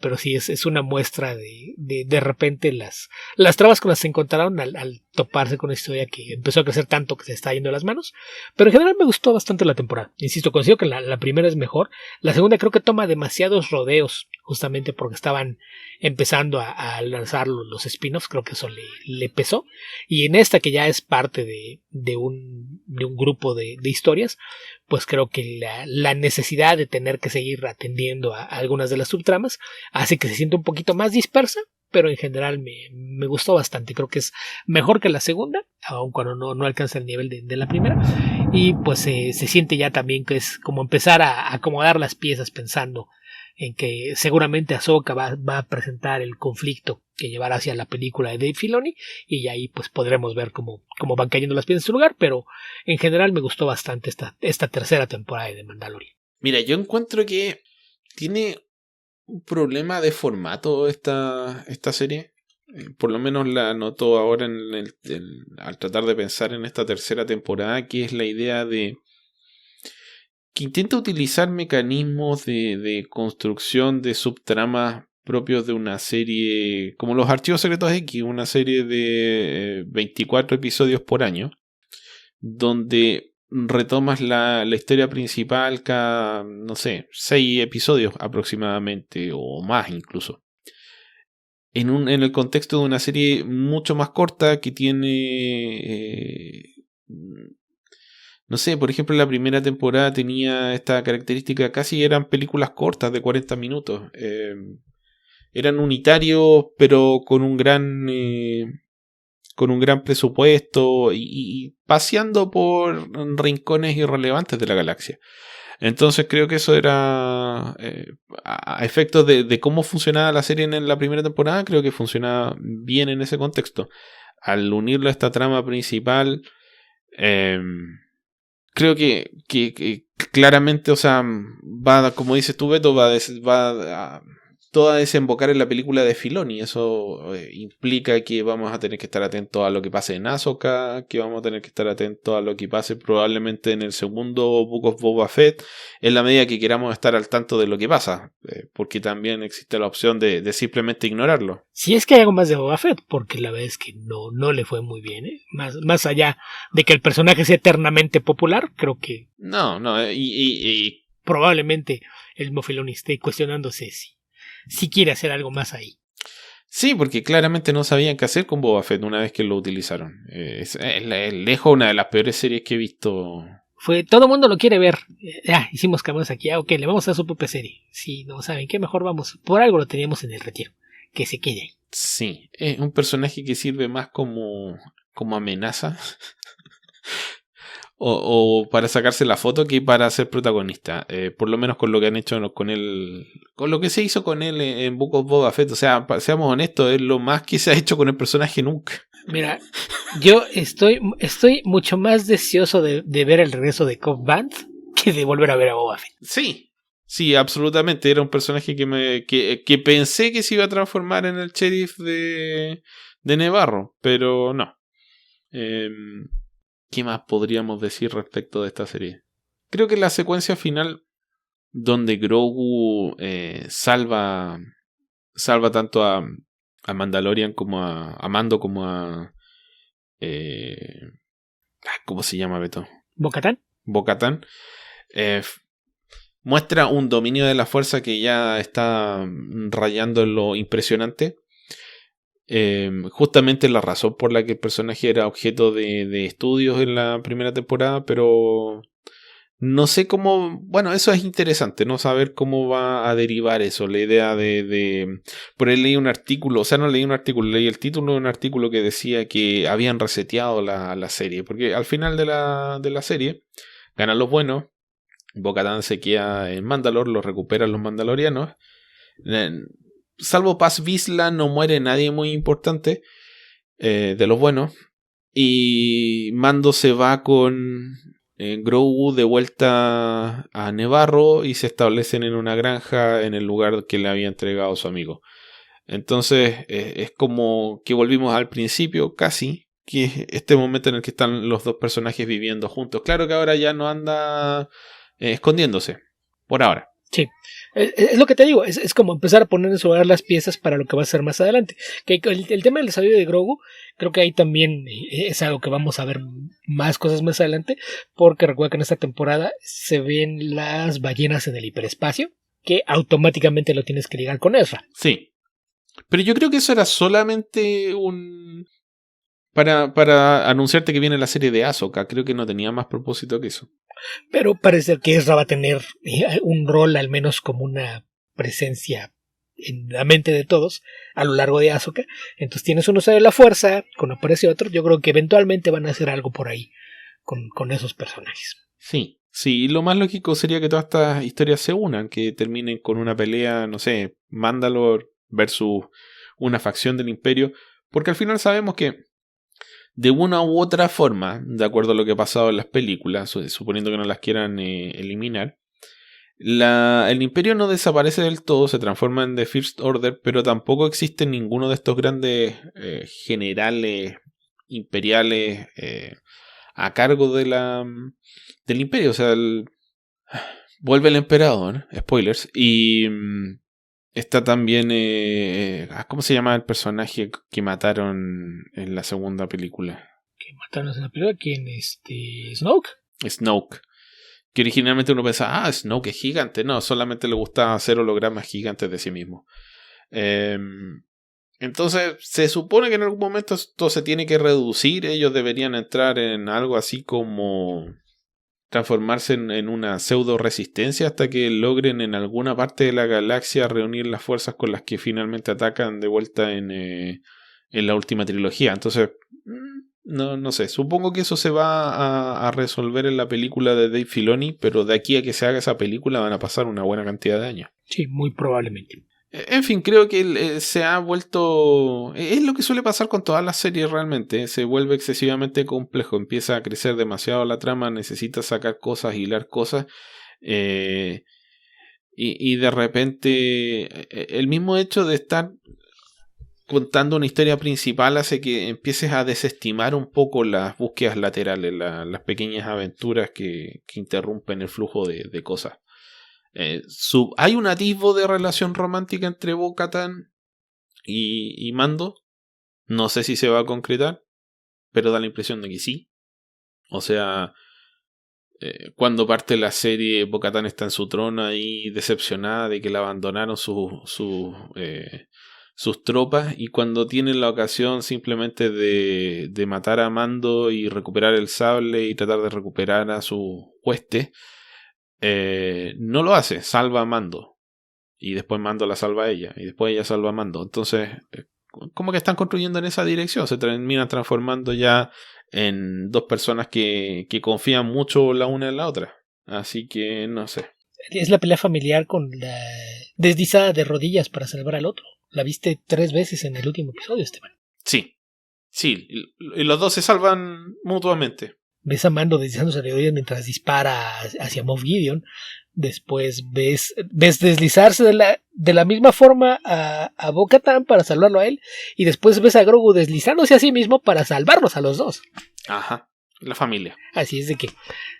Pero sí es una muestra de repente las trabas con las que se encontraron al toparse con una historia que empezó a crecer tanto que se está yendo de las manos. Pero en general me gustó bastante la temporada. Insisto, considero que la primera es mejor. La segunda creo que toma demasiados rodeos, justamente porque estaban empezando a lanzar los spin-offs. Creo que eso le pesó. Y en esta, que ya es parte de un grupo de historias, pues creo que la necesidad de tener que seguir atendiendo a algunas de las subtramas hace que se sienta un poquito más dispersa, pero en general me gustó bastante. Creo que es mejor que la segunda, aun cuando no alcanza el nivel de la primera. Y pues se siente ya también que es como empezar a acomodar las piezas, pensando en que seguramente Ahsoka va a presentar el conflicto que llevará hacia la película de Dave Filoni, y ahí pues podremos ver cómo van cayendo las piezas en su lugar. Pero en general me gustó bastante esta tercera temporada de The Mandalorian. Mira, yo encuentro que tiene un problema de formato esta serie. Por lo menos la noto ahora al tratar de pensar en esta tercera temporada, que es la idea de que intenta utilizar mecanismos de construcción de subtramas propios de una serie como Los Archivos Secretos X, una serie de 24 episodios por año, donde retomas la historia principal cada, no sé, 6 episodios aproximadamente, o más incluso. En el contexto de una serie mucho más corta que tiene... no sé, por ejemplo, la primera temporada tenía esta característica, casi eran películas cortas de 40 minutos. Eran unitarios, pero con un gran presupuesto y paseando por rincones irrelevantes de la galaxia. Entonces creo que eso era, a efectos de cómo funcionaba la serie en la primera temporada, creo que funcionaba bien en ese contexto. Al unirlo a esta trama principal, creo que claramente, o sea, como dices tú, Beto, va a toda desembocar en la película de Filoni. Eso implica que vamos a tener que estar atentos a lo que pase en Ahsoka, que vamos a tener que estar atentos a lo que pase probablemente en el segundo Book of Boba Fett, en la medida que queramos estar al tanto de lo que pasa, porque también existe la opción de simplemente ignorarlo. Si es que hay algo más de Boba Fett, porque la verdad es que no le fue muy bien, ¿eh? Más allá de que el personaje sea eternamente popular, creo que y probablemente el mismo Filoni esté cuestionándose si quiere hacer algo más ahí. Sí, porque claramente no sabían qué hacer con Boba Fett una vez que lo utilizaron. Es lejos una de las peores series que he visto. Todo el mundo lo quiere ver. Hicimos cambios aquí. Ok, le vamos a dar su propia serie. Si no saben qué, mejor vamos. Por algo lo teníamos en el retiro. Que se quede ahí. Sí, es un personaje que sirve más como amenaza. O para sacarse la foto que para ser protagonista. Por lo menos con lo que han hecho con él. Con lo que se hizo con él en Book of Boba Fett. O sea, seamos honestos, es lo más que se ha hecho con el personaje nunca. Mira, yo estoy mucho más deseoso de ver el regreso de Cobb Vanth que de volver a ver a Boba Fett. Sí, absolutamente. Era un personaje que pensé que se iba a transformar en el sheriff de Nevarro, pero no. ¿Qué más podríamos decir respecto de esta serie? Creo que la secuencia final donde Grogu salva tanto a Mandalorian como a Mando como a... ¿cómo se llama, Beto? ¿Bo-Katan? Bo-Katan. Muestra un dominio de la fuerza que ya está rayando en lo impresionante. Justamente la razón por la que el personaje era objeto de estudios en la primera temporada, pero no sé cómo... Bueno, eso es interesante, ¿no? Saber cómo va a derivar eso, la idea Por ahí leí un artículo, o sea, no leí un artículo, leí el título de un artículo que decía que habían reseteado la serie, porque al final de la serie ganan los buenos, Bo-Katan se queda en Mandalore, lo recuperan los mandalorianos. Salvo Paz Vizsla, no muere nadie muy importante de los buenos. Y Mando se va con Grogu de vuelta a Nevarro y se establecen en una granja en el lugar que le había entregado su amigo. Entonces es como que volvimos al principio, casi, que es este momento en el que están los dos personajes viviendo juntos. Claro que ahora ya no anda escondiéndose, por ahora. Sí, es lo que te digo, es como empezar a poner en su lugar las piezas para lo que va a ser más adelante. Que el tema del desarrollo de Grogu, creo que ahí también es algo que vamos a ver más cosas más adelante, porque recuerda que en esta temporada se ven las ballenas en el hiperespacio, que automáticamente lo tienes que ligar con Ezra. Sí, pero yo creo que eso era solamente para anunciarte que viene la serie de Ahsoka. Creo que no tenía más propósito que eso. Pero parece que Ezra va a tener un rol, al menos como una presencia en la mente de todos a lo largo de Ahsoka. Entonces tienes un uso de la fuerza, cuando aparece otro, yo creo que eventualmente van a hacer algo por ahí con esos personajes. Sí, y lo más lógico sería que todas estas historias se unan, que terminen con una pelea, no sé, Mandalore versus una facción del Imperio, porque al final sabemos que de una u otra forma, de acuerdo a lo que ha pasado en las películas, suponiendo que no las quieran eliminar, el Imperio no desaparece del todo, se transforma en The First Order, pero tampoco existe ninguno de estos grandes generales imperiales a cargo del Imperio. O sea, vuelve el emperador, spoilers, y está también... ¿cómo se llama el personaje que mataron en la segunda película? ¿Que mataron en la película? ¿Quién? ¿Snoke? Snoke. Que originalmente uno pensaba, Snoke es gigante. No, solamente le gustaba hacer hologramas gigantes de sí mismo. Entonces, se supone que en algún momento esto se tiene que reducir. Ellos deberían entrar en algo así como transformarse en una pseudo resistencia hasta que logren en alguna parte de la galaxia reunir las fuerzas con las que finalmente atacan de vuelta en la última trilogía. Entonces, no sé, supongo que eso se va a resolver en la película de Dave Filoni, pero de aquí a que se haga esa película van a pasar una buena cantidad de años. Sí, muy probablemente. En fin, creo que se ha vuelto... Es lo que suele pasar con todas las series realmente. Se vuelve excesivamente complejo. Empieza a crecer demasiado la trama. Necesita sacar cosas, hilar cosas. Y de repente el mismo hecho de estar contando una historia principal hace que empieces a desestimar un poco las búsquedas laterales. Las pequeñas aventuras que interrumpen el flujo de cosas. Hay un atisbo de relación romántica entre Bo-Katan y Mando. No sé si se va a concretar, pero da la impresión de que sí. O sea, cuando parte la serie, Bo-Katan está en su trono ahí decepcionada de que la abandonaron sus tropas, y cuando tienen la ocasión simplemente de matar a Mando y recuperar el sable y tratar de recuperar a su hueste, no lo hace, salva a Mando. Y después Mando la salva a ella. Y después ella salva a Mando. Entonces, como que están construyendo en esa dirección. Se terminan transformando ya en dos personas que confían mucho la una en la otra. Así que no sé. Es la pelea familiar con la deslizada de rodillas para salvar al otro. La viste 3 veces en el último episodio, Esteban. Sí. Y los dos se salvan mutuamente. Ves a Mando deslizándose de rodillas mientras dispara hacia Moff Gideon. Después ves deslizarse de la misma forma a Bo-Katan para salvarlo a él. Y después ves a Grogu deslizándose a sí mismo para salvarlos a los dos. Ajá, la familia. Así es de que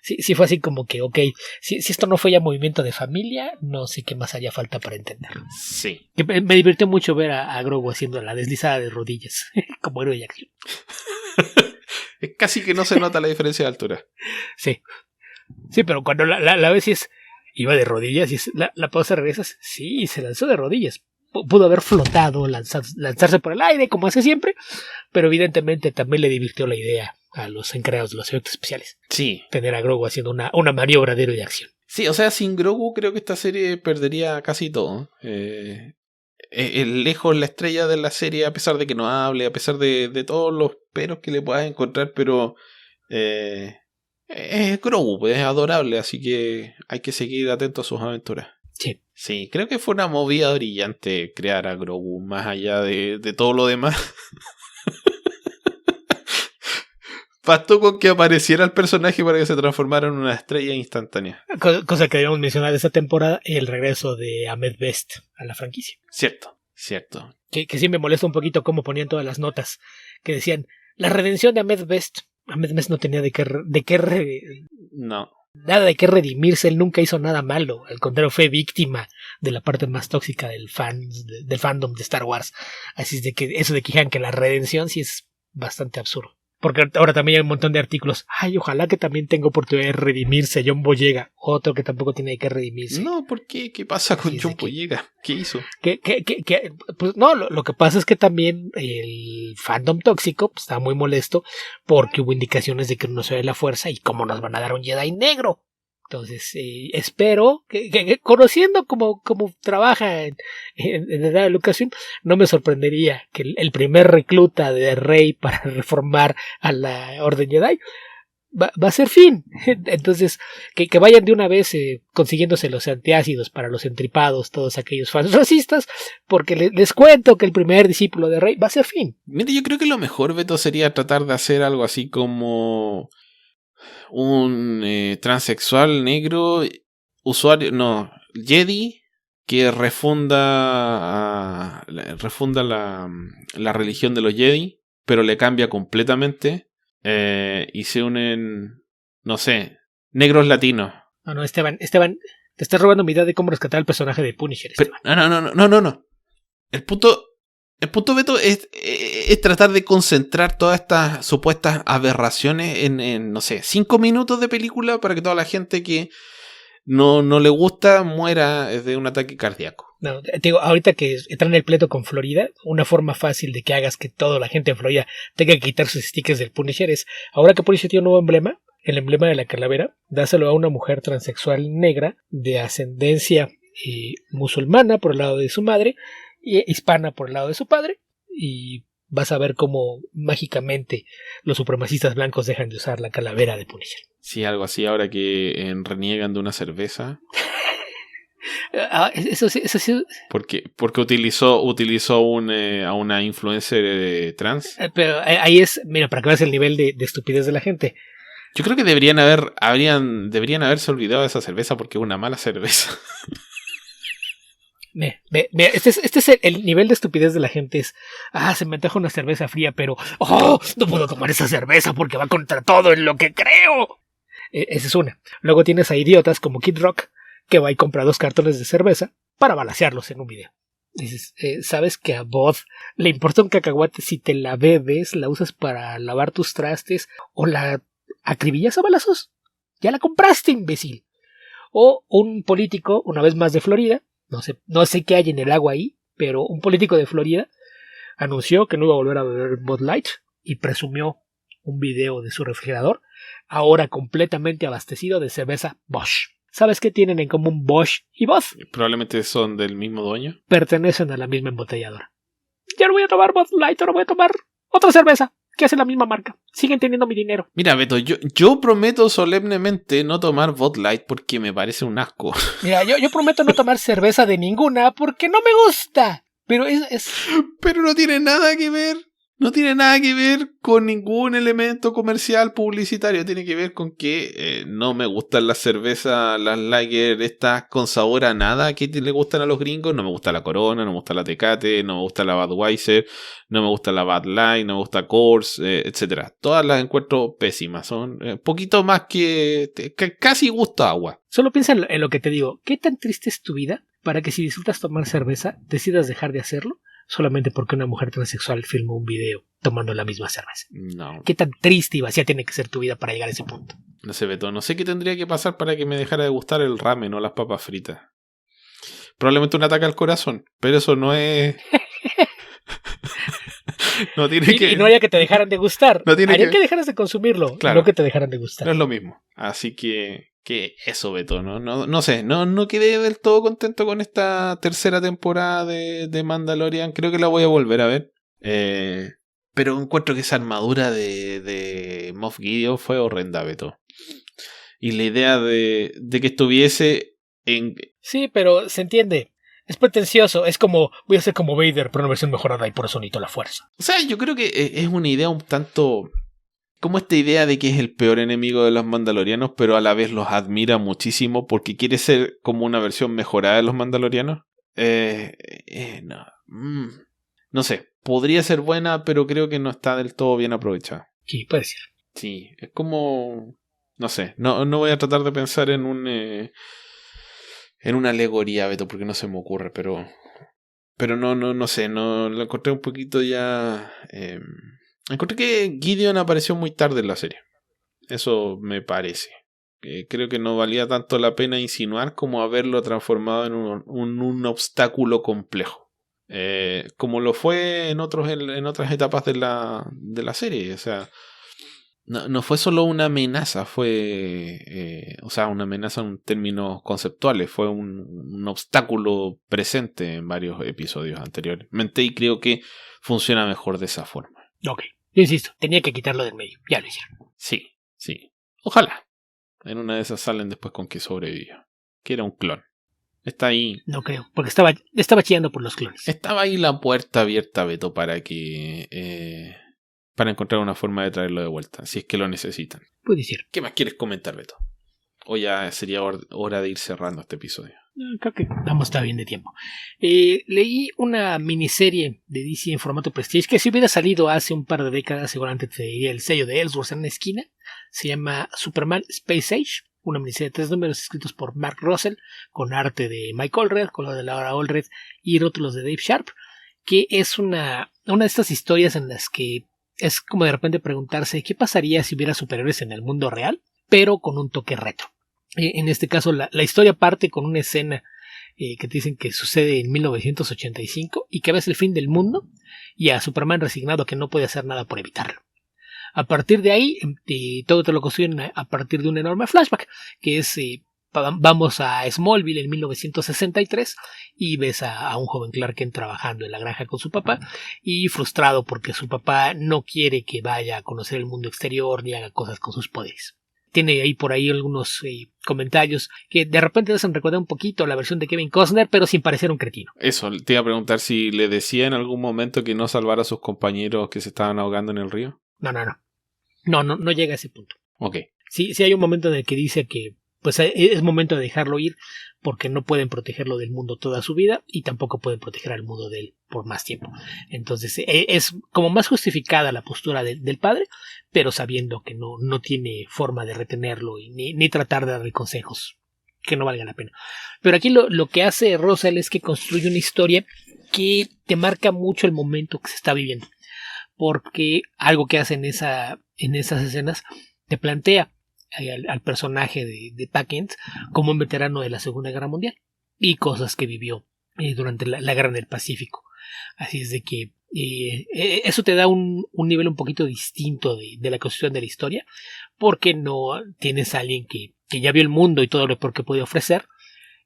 sí fue así como que, ok, si esto no fue ya movimiento de familia, no sé qué más haría falta para entenderlo. Sí. Que me divirtió mucho ver a Grogu haciendo la deslizada de rodillas como héroe de acción. Es casi que no se nota la diferencia de altura. Sí, pero cuando la ves y iba de rodillas y la pausa regresas, sí, se lanzó de rodillas. Pudo haber flotado, lanzarse por el aire como hace siempre, pero evidentemente también le divirtió la idea a los encargados de los efectos especiales. Sí. Tener a Grogu haciendo una maniobra de héroe de acción. Sí, o sea, sin Grogu creo que esta serie perdería casi todo. Lejos la estrella de la serie, a pesar de que no hable, a pesar de todos los peros que le puedas encontrar, pero es Grogu, pues, es adorable, así que hay que seguir atento a sus aventuras. Sí, creo que fue una movida brillante crear a Grogu, más allá de todo lo demás. Bastó con que apareciera el personaje para que se transformara en una estrella instantánea. Cosa que debemos mencionar de esta temporada, el regreso de Ahmed Best a la franquicia. Cierto. Que sí me molesta un poquito cómo ponían todas las notas, que decían, la redención de Ahmed Best. Ahmed Best no tenía No. Nada de qué redimirse, él nunca hizo nada malo, al contrario fue víctima de la parte más tóxica del fandom de Star Wars. Así es de que eso de que digan que la redención sí es bastante absurdo. Porque ahora también hay un montón de artículos. Ay, ojalá que también tenga oportunidad de redimirse John Boyega, otro que tampoco tiene que redimirse. No, ¿por qué? ¿Qué pasa con John Boyega? ¿Qué hizo? Pues no, lo que pasa es que también el fandom tóxico está muy molesto porque hubo indicaciones de que no se ve la fuerza y cómo nos van a dar un Jedi negro. Entonces, espero que conociendo cómo trabaja en edad de educación, no me sorprendería que el primer recluta de Rey para reformar a la Orden Jedi va a ser Finn. Entonces, que vayan de una vez consiguiéndose los antiácidos para los entripados, todos aquellos fans racistas, porque les cuento que el primer discípulo de Rey va a ser Finn. Mira, yo creo que lo mejor, Beto, sería tratar de hacer algo así como un transexual negro Jedi que refunda la religión de los Jedi, pero le cambia completamente y se unen, no sé, negros latinos. No, Esteban, te estás robando mi idea de cómo rescatar al personaje de Punisher, Esteban. No. El punto, Beto, es tratar de concentrar todas estas supuestas aberraciones en no sé, 5 minutos de película para que toda la gente que no le gusta muera de un ataque cardíaco. No, te digo, ahorita que entran en el pleito con Florida, una forma fácil de que hagas que toda la gente en Florida tenga que quitar sus stickers del Punisher es, ahora que Punisher tiene un nuevo emblema, el emblema de la calavera, dáselo a una mujer transexual negra de ascendencia musulmana por el lado de su madre, hispana por el lado de su padre, y vas a ver cómo mágicamente los supremacistas blancos dejan de usar la calavera de Punisher. Sí, algo así, ahora que reniegan de una cerveza. Eso sí. Porque utilizó a una influencer trans. Pero ahí es, mira, para que veas el nivel de estupidez de la gente. Yo creo que deberían haberse olvidado de esa cerveza porque es una mala cerveza. Este es el nivel de estupidez de la gente. Es, se me antoja una cerveza fría, pero no puedo tomar esa cerveza porque va contra todo en lo que creo. Esa es una. Luego tienes a idiotas como Kid Rock que va y compra 2 cartones de cerveza para balacearlos en un video. Dices, ¿sabes que a Bod le importa un cacahuate si te la bebes, la usas para lavar tus trastes o la acribillas a balazos? Ya la compraste, imbécil. O un político, una vez más de Florida, no sé qué hay en el agua ahí, pero un político de Florida anunció que no iba a volver a beber Bud Light y presumió un video de su refrigerador, ahora completamente abastecido de cerveza Bosch. ¿Sabes qué tienen en común Bosch y Bud? Probablemente son del mismo dueño. Pertenecen a la misma embotelladora. Ya no voy a tomar Bud Light, ahora voy a tomar otra cerveza que hace la misma marca. Siguen teniendo mi dinero. Mira, Beto, yo prometo solemnemente no tomar Bud Light porque me parece un asco. Mira, yo prometo no tomar cerveza de ninguna porque no me gusta. Pero es... Pero no tiene nada que ver. No tiene nada que ver con ningún elemento comercial publicitario. Tiene que ver con que no me gustan las cervezas, las lager, estas con sabor a nada que le gustan a los gringos. No me gusta la Corona, no me gusta la Tecate, no me gusta la Budweiser, no me gusta la Bud Light, no me gusta Coors, etcétera. Todas las encuentro pésimas. Son poquito más que casi gusto a agua. Solo piensa en lo que te digo. ¿Qué tan triste es tu vida para que si disfrutas tomar cerveza decidas dejar de hacerlo solamente porque una mujer transexual filmó un video tomando la misma cerveza? No. ¿Qué tan triste y vacía tiene que ser tu vida para llegar a ese punto? No sé, Beto. No sé qué tendría que pasar para que me dejara de gustar el ramen o las papas fritas. Probablemente un ataque al corazón, pero eso no es... no tiene y no haya que te dejaran de gustar. No tiene Haría que dejaras de consumirlo, claro, no que te dejaran de gustar. No es lo mismo. Así que eso, Beto. No sé, no quedé del todo contento con esta tercera temporada de Mandalorian. Creo que la voy a volver a ver. Pero encuentro que esa armadura de Moff Gideon fue horrenda, Beto. Y la idea de que estuviese en... Sí, pero se entiende. Es pretencioso. Es como, voy a ser como Vader, pero una versión mejorada y por eso necesito la fuerza. O sea, yo creo que es una idea un tanto... Como esta idea de que es el peor enemigo de los mandalorianos, pero a la vez los admira muchísimo porque quiere ser como una versión mejorada de los mandalorianos. No sé, podría ser buena, pero creo que no está del todo bien aprovechada. Sí, puede ser. Sí, es como... No sé, no voy a tratar de pensar en una alegoría, Beto, porque no se me ocurre, pero no sé, no lo encontré un poquito ya... Encontré que Gideon apareció muy tarde en la serie. Eso me parece. Creo que no valía tanto la pena insinuar como haberlo transformado en un obstáculo complejo. Como lo fue en otras etapas de la serie. O sea, no fue solo una amenaza, fue... una amenaza en términos conceptuales. Fue un obstáculo presente en varios episodios anteriormente y creo que funciona mejor de esa forma. Ok, yo insisto, tenía que quitarlo del medio. Ya lo hicieron. Sí. Ojalá. En una de esas salen después con que sobrevivió. Que era un clon. Está ahí. No creo, porque estaba chillando por los clones. Estaba ahí la puerta abierta, Beto, para encontrar una forma de traerlo de vuelta, si es que lo necesitan. Puede ser. ¿Qué más quieres comentar, Beto? O ya sería hora de ir cerrando este episodio. Creo que vamos a estar bien de tiempo. Leí una miniserie de DC en formato Prestige que si hubiera salido hace un par de décadas seguramente te diría el sello de Ellsworth en una esquina. Se llama Superman Space Age, una miniserie de 3 números escritos por Mark Russell con arte de Mike Allred, color de Laura Allred y rótulos de Dave Sharp, que es una de estas historias en las que es como de repente preguntarse qué pasaría si hubiera superhéroes en el mundo real, pero con un toque retro. En este caso la historia parte con una escena que te dicen que sucede en 1985 y que ves el fin del mundo y a Superman resignado a que no puede hacer nada por evitarlo. A partir de ahí todo te lo construyen a partir de un enorme flashback que es vamos a Smallville en 1963 y ves a un joven Clark Kent trabajando en la granja con su papá y frustrado porque su papá no quiere que vaya a conocer el mundo exterior ni haga cosas con sus poderes. Tiene ahí por ahí algunos comentarios que de repente hacen recordar un poquito la versión de Kevin Costner, pero sin parecer un cretino. Eso, te iba a preguntar si le decía en algún momento que no salvara a sus compañeros que se estaban ahogando en el río. No llega a ese punto. Ok. Sí hay un momento en el que dice que pues es momento de dejarlo ir porque no pueden protegerlo del mundo toda su vida y tampoco pueden proteger al mundo de él por más tiempo. Entonces es como más justificada la postura del padre, pero sabiendo que no tiene forma de retenerlo y ni tratar de darle consejos que no valgan la pena. Pero aquí lo que hace Russell es que construye una historia que te marca mucho el momento que se está viviendo, porque algo que hace en esas escenas te plantea al personaje de Packent como un veterano de la Segunda Guerra Mundial y cosas que vivió durante la Guerra del Pacífico. Así es de que eso te da un nivel un poquito distinto de la construcción de la historia, porque no tienes a alguien que ya vio el mundo y todo lo que puede ofrecer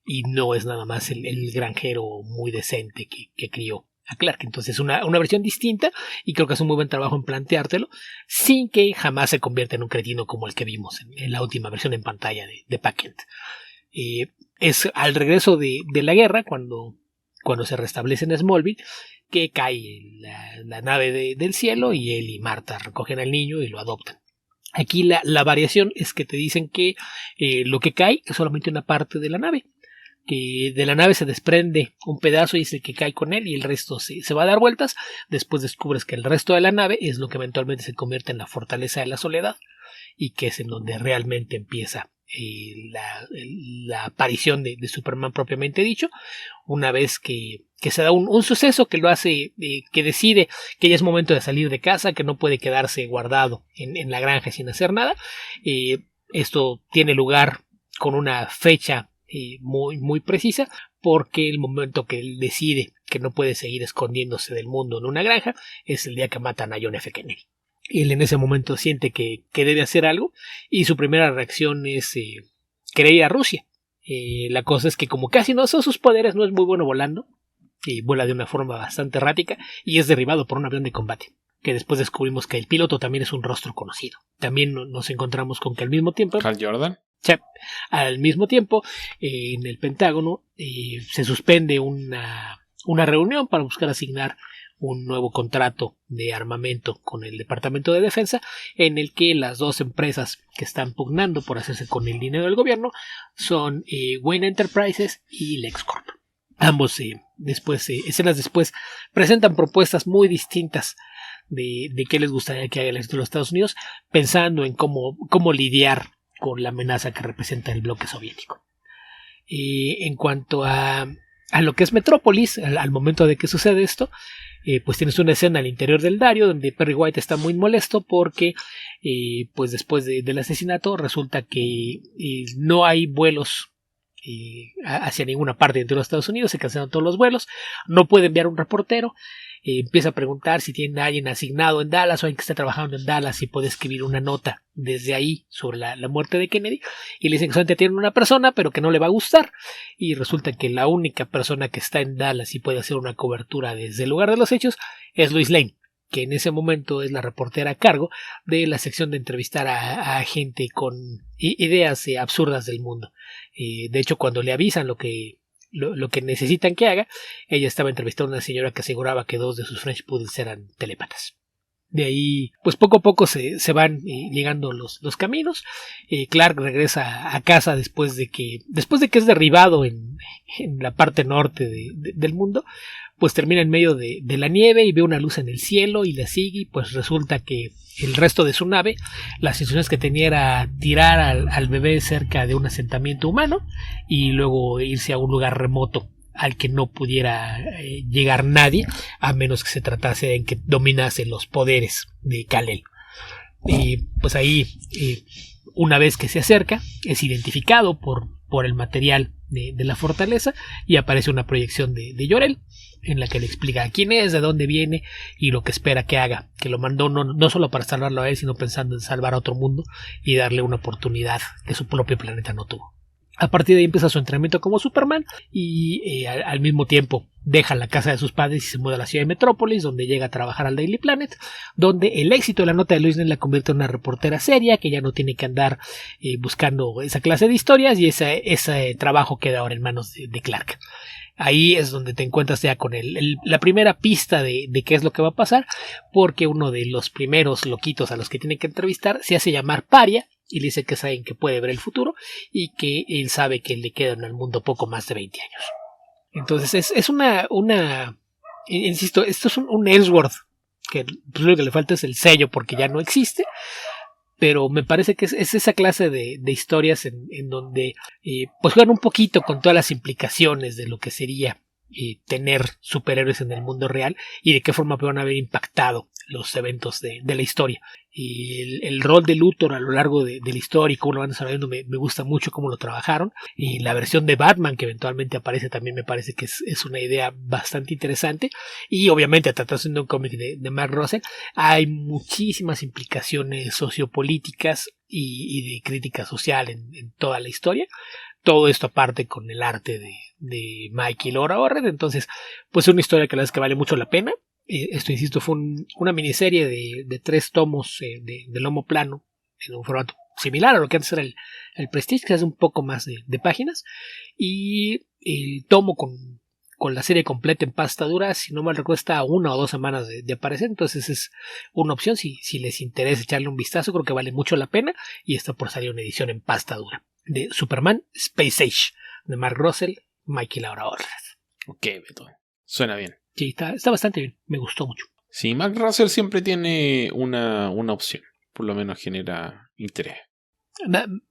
y no es nada más el granjero muy decente que crió a Clark. Entonces una versión distinta y creo que es un muy buen trabajo en planteártelo sin que jamás se convierta en un cretino como el que vimos en la última versión en pantalla de Packent. Es al regreso de la guerra cuando se restablece en Smallville que cae la nave del cielo y él y Marta recogen al niño y lo adoptan. Aquí la variación es que te dicen que lo que cae es solamente una parte de la nave, que de la nave se desprende un pedazo y es el que cae con él y el resto se va a dar vueltas. Después descubres que el resto de la nave es lo que eventualmente se convierte en la fortaleza de la soledad y que es en donde realmente empieza la aparición de Superman propiamente dicho, una vez que se da un suceso que lo hace, que decide que ya es momento de salir de casa, que no puede quedarse guardado en la granja sin hacer nada. Esto tiene lugar con una fecha muy, muy precisa, porque el momento que él decide que no puede seguir escondiéndose del mundo en una granja es el día que matan a John F. Kennedy. Él en ese momento siente que debe hacer algo y su primera reacción es querer ir a Rusia. La cosa es que como casi no son sus poderes, no es muy bueno volando y vuela de una forma bastante errática y es derribado por un avión de combate, que después descubrimos que el piloto también es un rostro conocido. También nos encontramos con que al mismo tiempo Hal Jordan. Al mismo tiempo, en el Pentágono se suspende una reunión para buscar asignar un nuevo contrato de armamento con el Departamento de Defensa, en el que las dos empresas que están pugnando por hacerse con el dinero del gobierno son Wayne Enterprises y LexCorp. Ambos, escenas después, presentan propuestas muy distintas de qué les gustaría que haga el ejército de los Estados Unidos, pensando en cómo lidiar con la amenaza que representa el bloque soviético. En cuanto a lo que es Metrópolis, al momento de que sucede esto, pues tienes una escena al interior del Dario donde Perry White está muy molesto porque pues después del asesinato resulta que no hay vuelos hacia ninguna parte dentro de los Estados Unidos, se cancelan todos los vuelos, no puede enviar un reportero. Empieza a preguntar si tiene a alguien asignado en Dallas o alguien que está trabajando en Dallas y puede escribir una nota desde ahí sobre la muerte de Kennedy, y le dicen que solamente tienen una persona pero que no le va a gustar, y resulta que la única persona que está en Dallas y puede hacer una cobertura desde el lugar de los hechos es Lois Lane, que en ese momento es la reportera a cargo de la sección de entrevistar a gente con ideas absurdas del mundo. De hecho, cuando le avisan lo que necesitan que haga, ella estaba entrevistando a una señora que aseguraba que 2 de sus French Poodles eran telópatas. De ahí, pues poco a poco se van llegando los caminos. Clark regresa a casa después de que es derribado en la parte norte del mundo. Pues termina en medio de la nieve y ve una luz en el cielo y la sigue, y pues resulta que el resto de su nave, las instrucciones que tenía era tirar al bebé cerca de un asentamiento humano y luego irse a un lugar remoto al que no pudiera llegar nadie, a menos que se tratase de que dominase los poderes de Kal-El. Y pues ahí, una vez que se acerca, es identificado por el material de la fortaleza y aparece una proyección de Jor-El en la que le explica quién es, de dónde viene y lo que espera que haga, que lo mandó no solo para salvarlo a él, sino pensando en salvar a otro mundo y darle una oportunidad que su propio planeta no tuvo. A partir de ahí empieza su entrenamiento como Superman y al mismo tiempo deja la casa de sus padres y se muda a la ciudad de Metrópolis, donde llega a trabajar al Daily Planet, donde el éxito de la nota de Lois Lane la convierte en una reportera seria que ya no tiene que andar buscando esa clase de historias, y ese trabajo queda ahora en manos de Clark. Ahí es donde te encuentras ya con la primera pista de qué es lo que va a pasar, porque uno de los primeros loquitos a los que tiene que entrevistar se hace llamar Paria y le dice que es alguien que puede ver el futuro y que él sabe que le quedan al mundo poco más de 20 años. Entonces es una insisto, esto es un Ellsworth que lo que le falta es el sello porque ya no existe, pero me parece que es esa clase de historias en donde pues juegan un poquito con todas las implicaciones de lo que sería tener superhéroes en el mundo real y de qué forma van a haber impactado los eventos de la historia. Y el rol de Luthor a lo largo de la historia y cómo lo van desarrollando me gusta mucho cómo lo trabajaron. Y la versión de Batman que eventualmente aparece también me parece que es una idea bastante interesante. Y obviamente, tratándose de un cómic de Mark Russell, hay muchísimas implicaciones sociopolíticas y de crítica social en toda la historia. Todo esto aparte con el arte de Mike y Laura Orred. Entonces, pues es una historia que la verdad es que vale mucho la pena. Esto, insisto, fue una miniserie de 3 tomos de lomo plano, en un formato similar a lo que antes era el Prestige, que hace un poco más de páginas. Y el tomo con con la serie completa en pasta dura, si no mal recuerdo, está 1 o 2 semanas de aparecer, entonces es una opción si les interesa echarle un vistazo, creo que vale mucho la pena, y está por salir una edición en pasta dura de Superman Space Age, de Mark Russell, Mike y Laura Orland. Ok, Beto, suena bien. Sí, está bastante bien, me gustó mucho. Sí, Mark Russell siempre tiene una opción, por lo menos genera interés.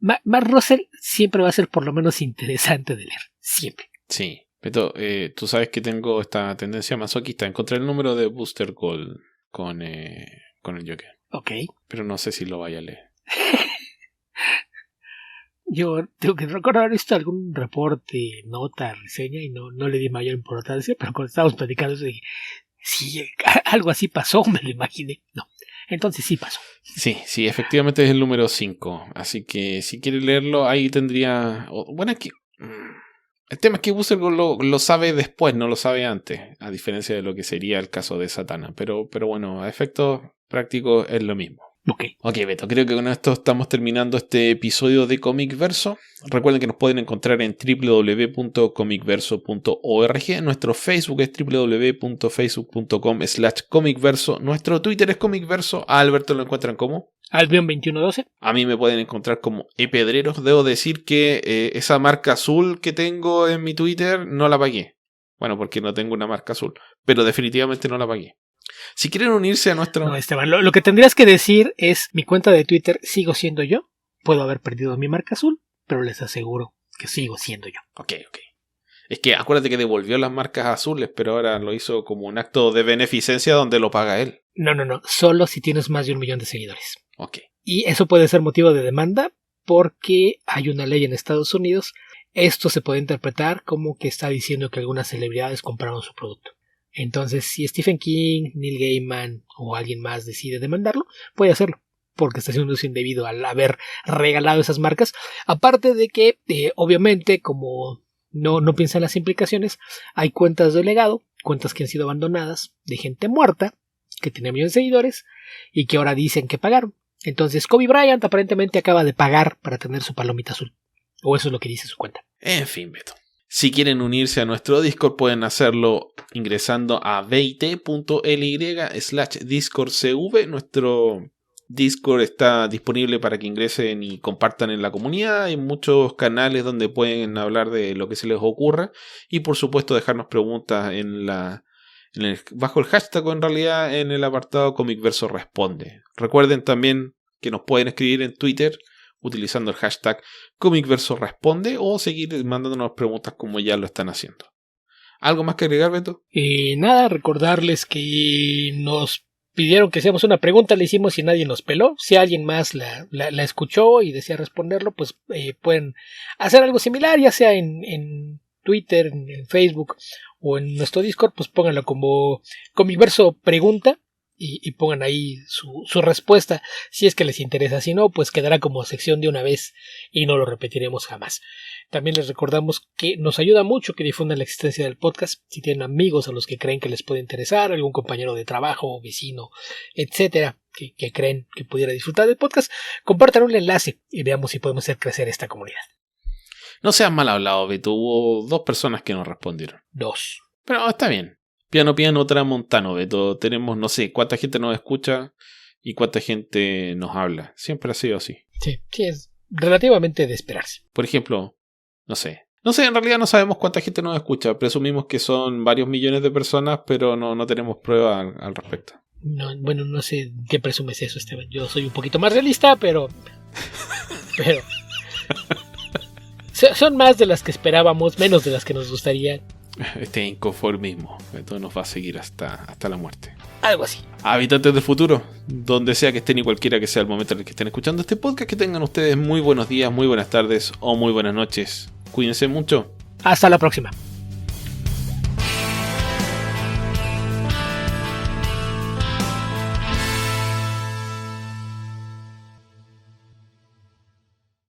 Mark Russell siempre va a ser por lo menos interesante de leer, siempre. Sí, Beto, tú sabes que tengo esta tendencia masoquista. Encontré el número de Booster Gold con el Joker. Ok. Pero no sé si lo vaya a leer. Yo tengo que recordar haber visto algún reporte, nota, reseña y no le di mayor importancia, pero cuando estábamos platicando dije, sí, algo así pasó, me lo imaginé. No, entonces sí pasó. Sí, efectivamente es el número 5. Así que si quieres leerlo, ahí tendría... Bueno, aquí... El tema es que Booster Gold lo sabe después, no lo sabe antes, a diferencia de lo que sería el caso de Satana. Pero bueno, a efectos prácticos es lo mismo. Ok, Beto, creo que con esto estamos terminando este episodio de Comic Verso. Recuerden que nos pueden encontrar en www.comicverso.org. Nuestro Facebook es www.facebook.com/comicverso. Nuestro Twitter es comicverso. A Alberto lo encuentran como Albion2112. A mí me pueden encontrar como epedreros. Debo decir que esa marca azul que tengo en mi Twitter no la pagué. Bueno, porque no tengo una marca azul, pero definitivamente no la pagué. Si quieren unirse a nuestro... No, Esteban, lo que tendrías que decir es: mi cuenta de Twitter sigo siendo yo. Puedo haber perdido mi marca azul, pero les aseguro que sigo siendo yo. Ok. Es que acuérdate que devolvió las marcas azules, pero ahora lo hizo como un acto de beneficencia donde lo paga él. No. Solo si tienes más de 1 millón de seguidores. Ok. Y eso puede ser motivo de demanda porque hay una ley en Estados Unidos. Esto se puede interpretar como que está diciendo que algunas celebridades compraron su producto. Entonces, si Stephen King, Neil Gaiman o alguien más decide demandarlo, puede hacerlo, porque está haciendo un uso indebido al haber regalado esas marcas. Aparte de que, obviamente, como no piensan las implicaciones, hay cuentas de legado, cuentas que han sido abandonadas de gente muerta, que tiene millones de seguidores, y que ahora dicen que pagaron. Entonces, Kobe Bryant aparentemente acaba de pagar para tener su palomita azul. O eso es lo que dice su cuenta. En fin, Beto. Si quieren unirse a nuestro Discord, pueden hacerlo ingresando a bit.ly/discordcv. Nuestro Discord está disponible para que ingresen y compartan en la comunidad. Hay muchos canales donde pueden hablar de lo que se les ocurra. Y por supuesto dejarnos preguntas bajo el hashtag, o en realidad en el apartado Comicverso Responde. Recuerden también que nos pueden escribir en Twitter utilizando el hashtag Comicverso Responde, o seguir mandándonos preguntas como ya lo están haciendo. ¿Algo más que agregar, Beto? Nada, recordarles que nos pidieron que hiciéramos una pregunta, la hicimos y nadie nos peló. Si alguien más la escuchó y desea responderlo, pues pueden hacer algo similar, ya sea en Twitter, en Facebook o en nuestro Discord. Pues pónganlo como Comicverso Pregunta y pongan ahí su respuesta si es que les interesa. Si no, pues quedará como sección de una vez y no lo repetiremos jamás. También les recordamos que nos ayuda mucho que difundan la existencia del podcast. Si tienen amigos a los que creen que les puede interesar, algún compañero de trabajo, vecino, etcétera, que creen que pudiera disfrutar del podcast, compartan un enlace y veamos si podemos hacer crecer esta comunidad. No seas mal hablado, Beto. Hubo 2 personas que nos respondieron. 2. Pero está bien. Piano, tramontano, Beto. Tenemos, no sé, cuánta gente nos escucha y cuánta gente nos habla. Siempre ha sido así. Sí, es relativamente de esperarse. Por ejemplo, no sé, en realidad no sabemos cuánta gente nos escucha. Presumimos que son varios millones de personas, pero no tenemos pruebas al respecto. No sé qué presumes eso, Esteban. Yo soy un poquito más realista, pero son más de las que esperábamos, menos de las que nos gustaría. Este inconformismo, Beto, nos va a seguir hasta la muerte. Algo así. Habitantes del futuro, donde sea que estén y cualquiera que sea el momento en el que estén escuchando este podcast, que tengan ustedes muy buenos días, muy buenas tardes o muy buenas noches. Cuídense mucho. Hasta la próxima.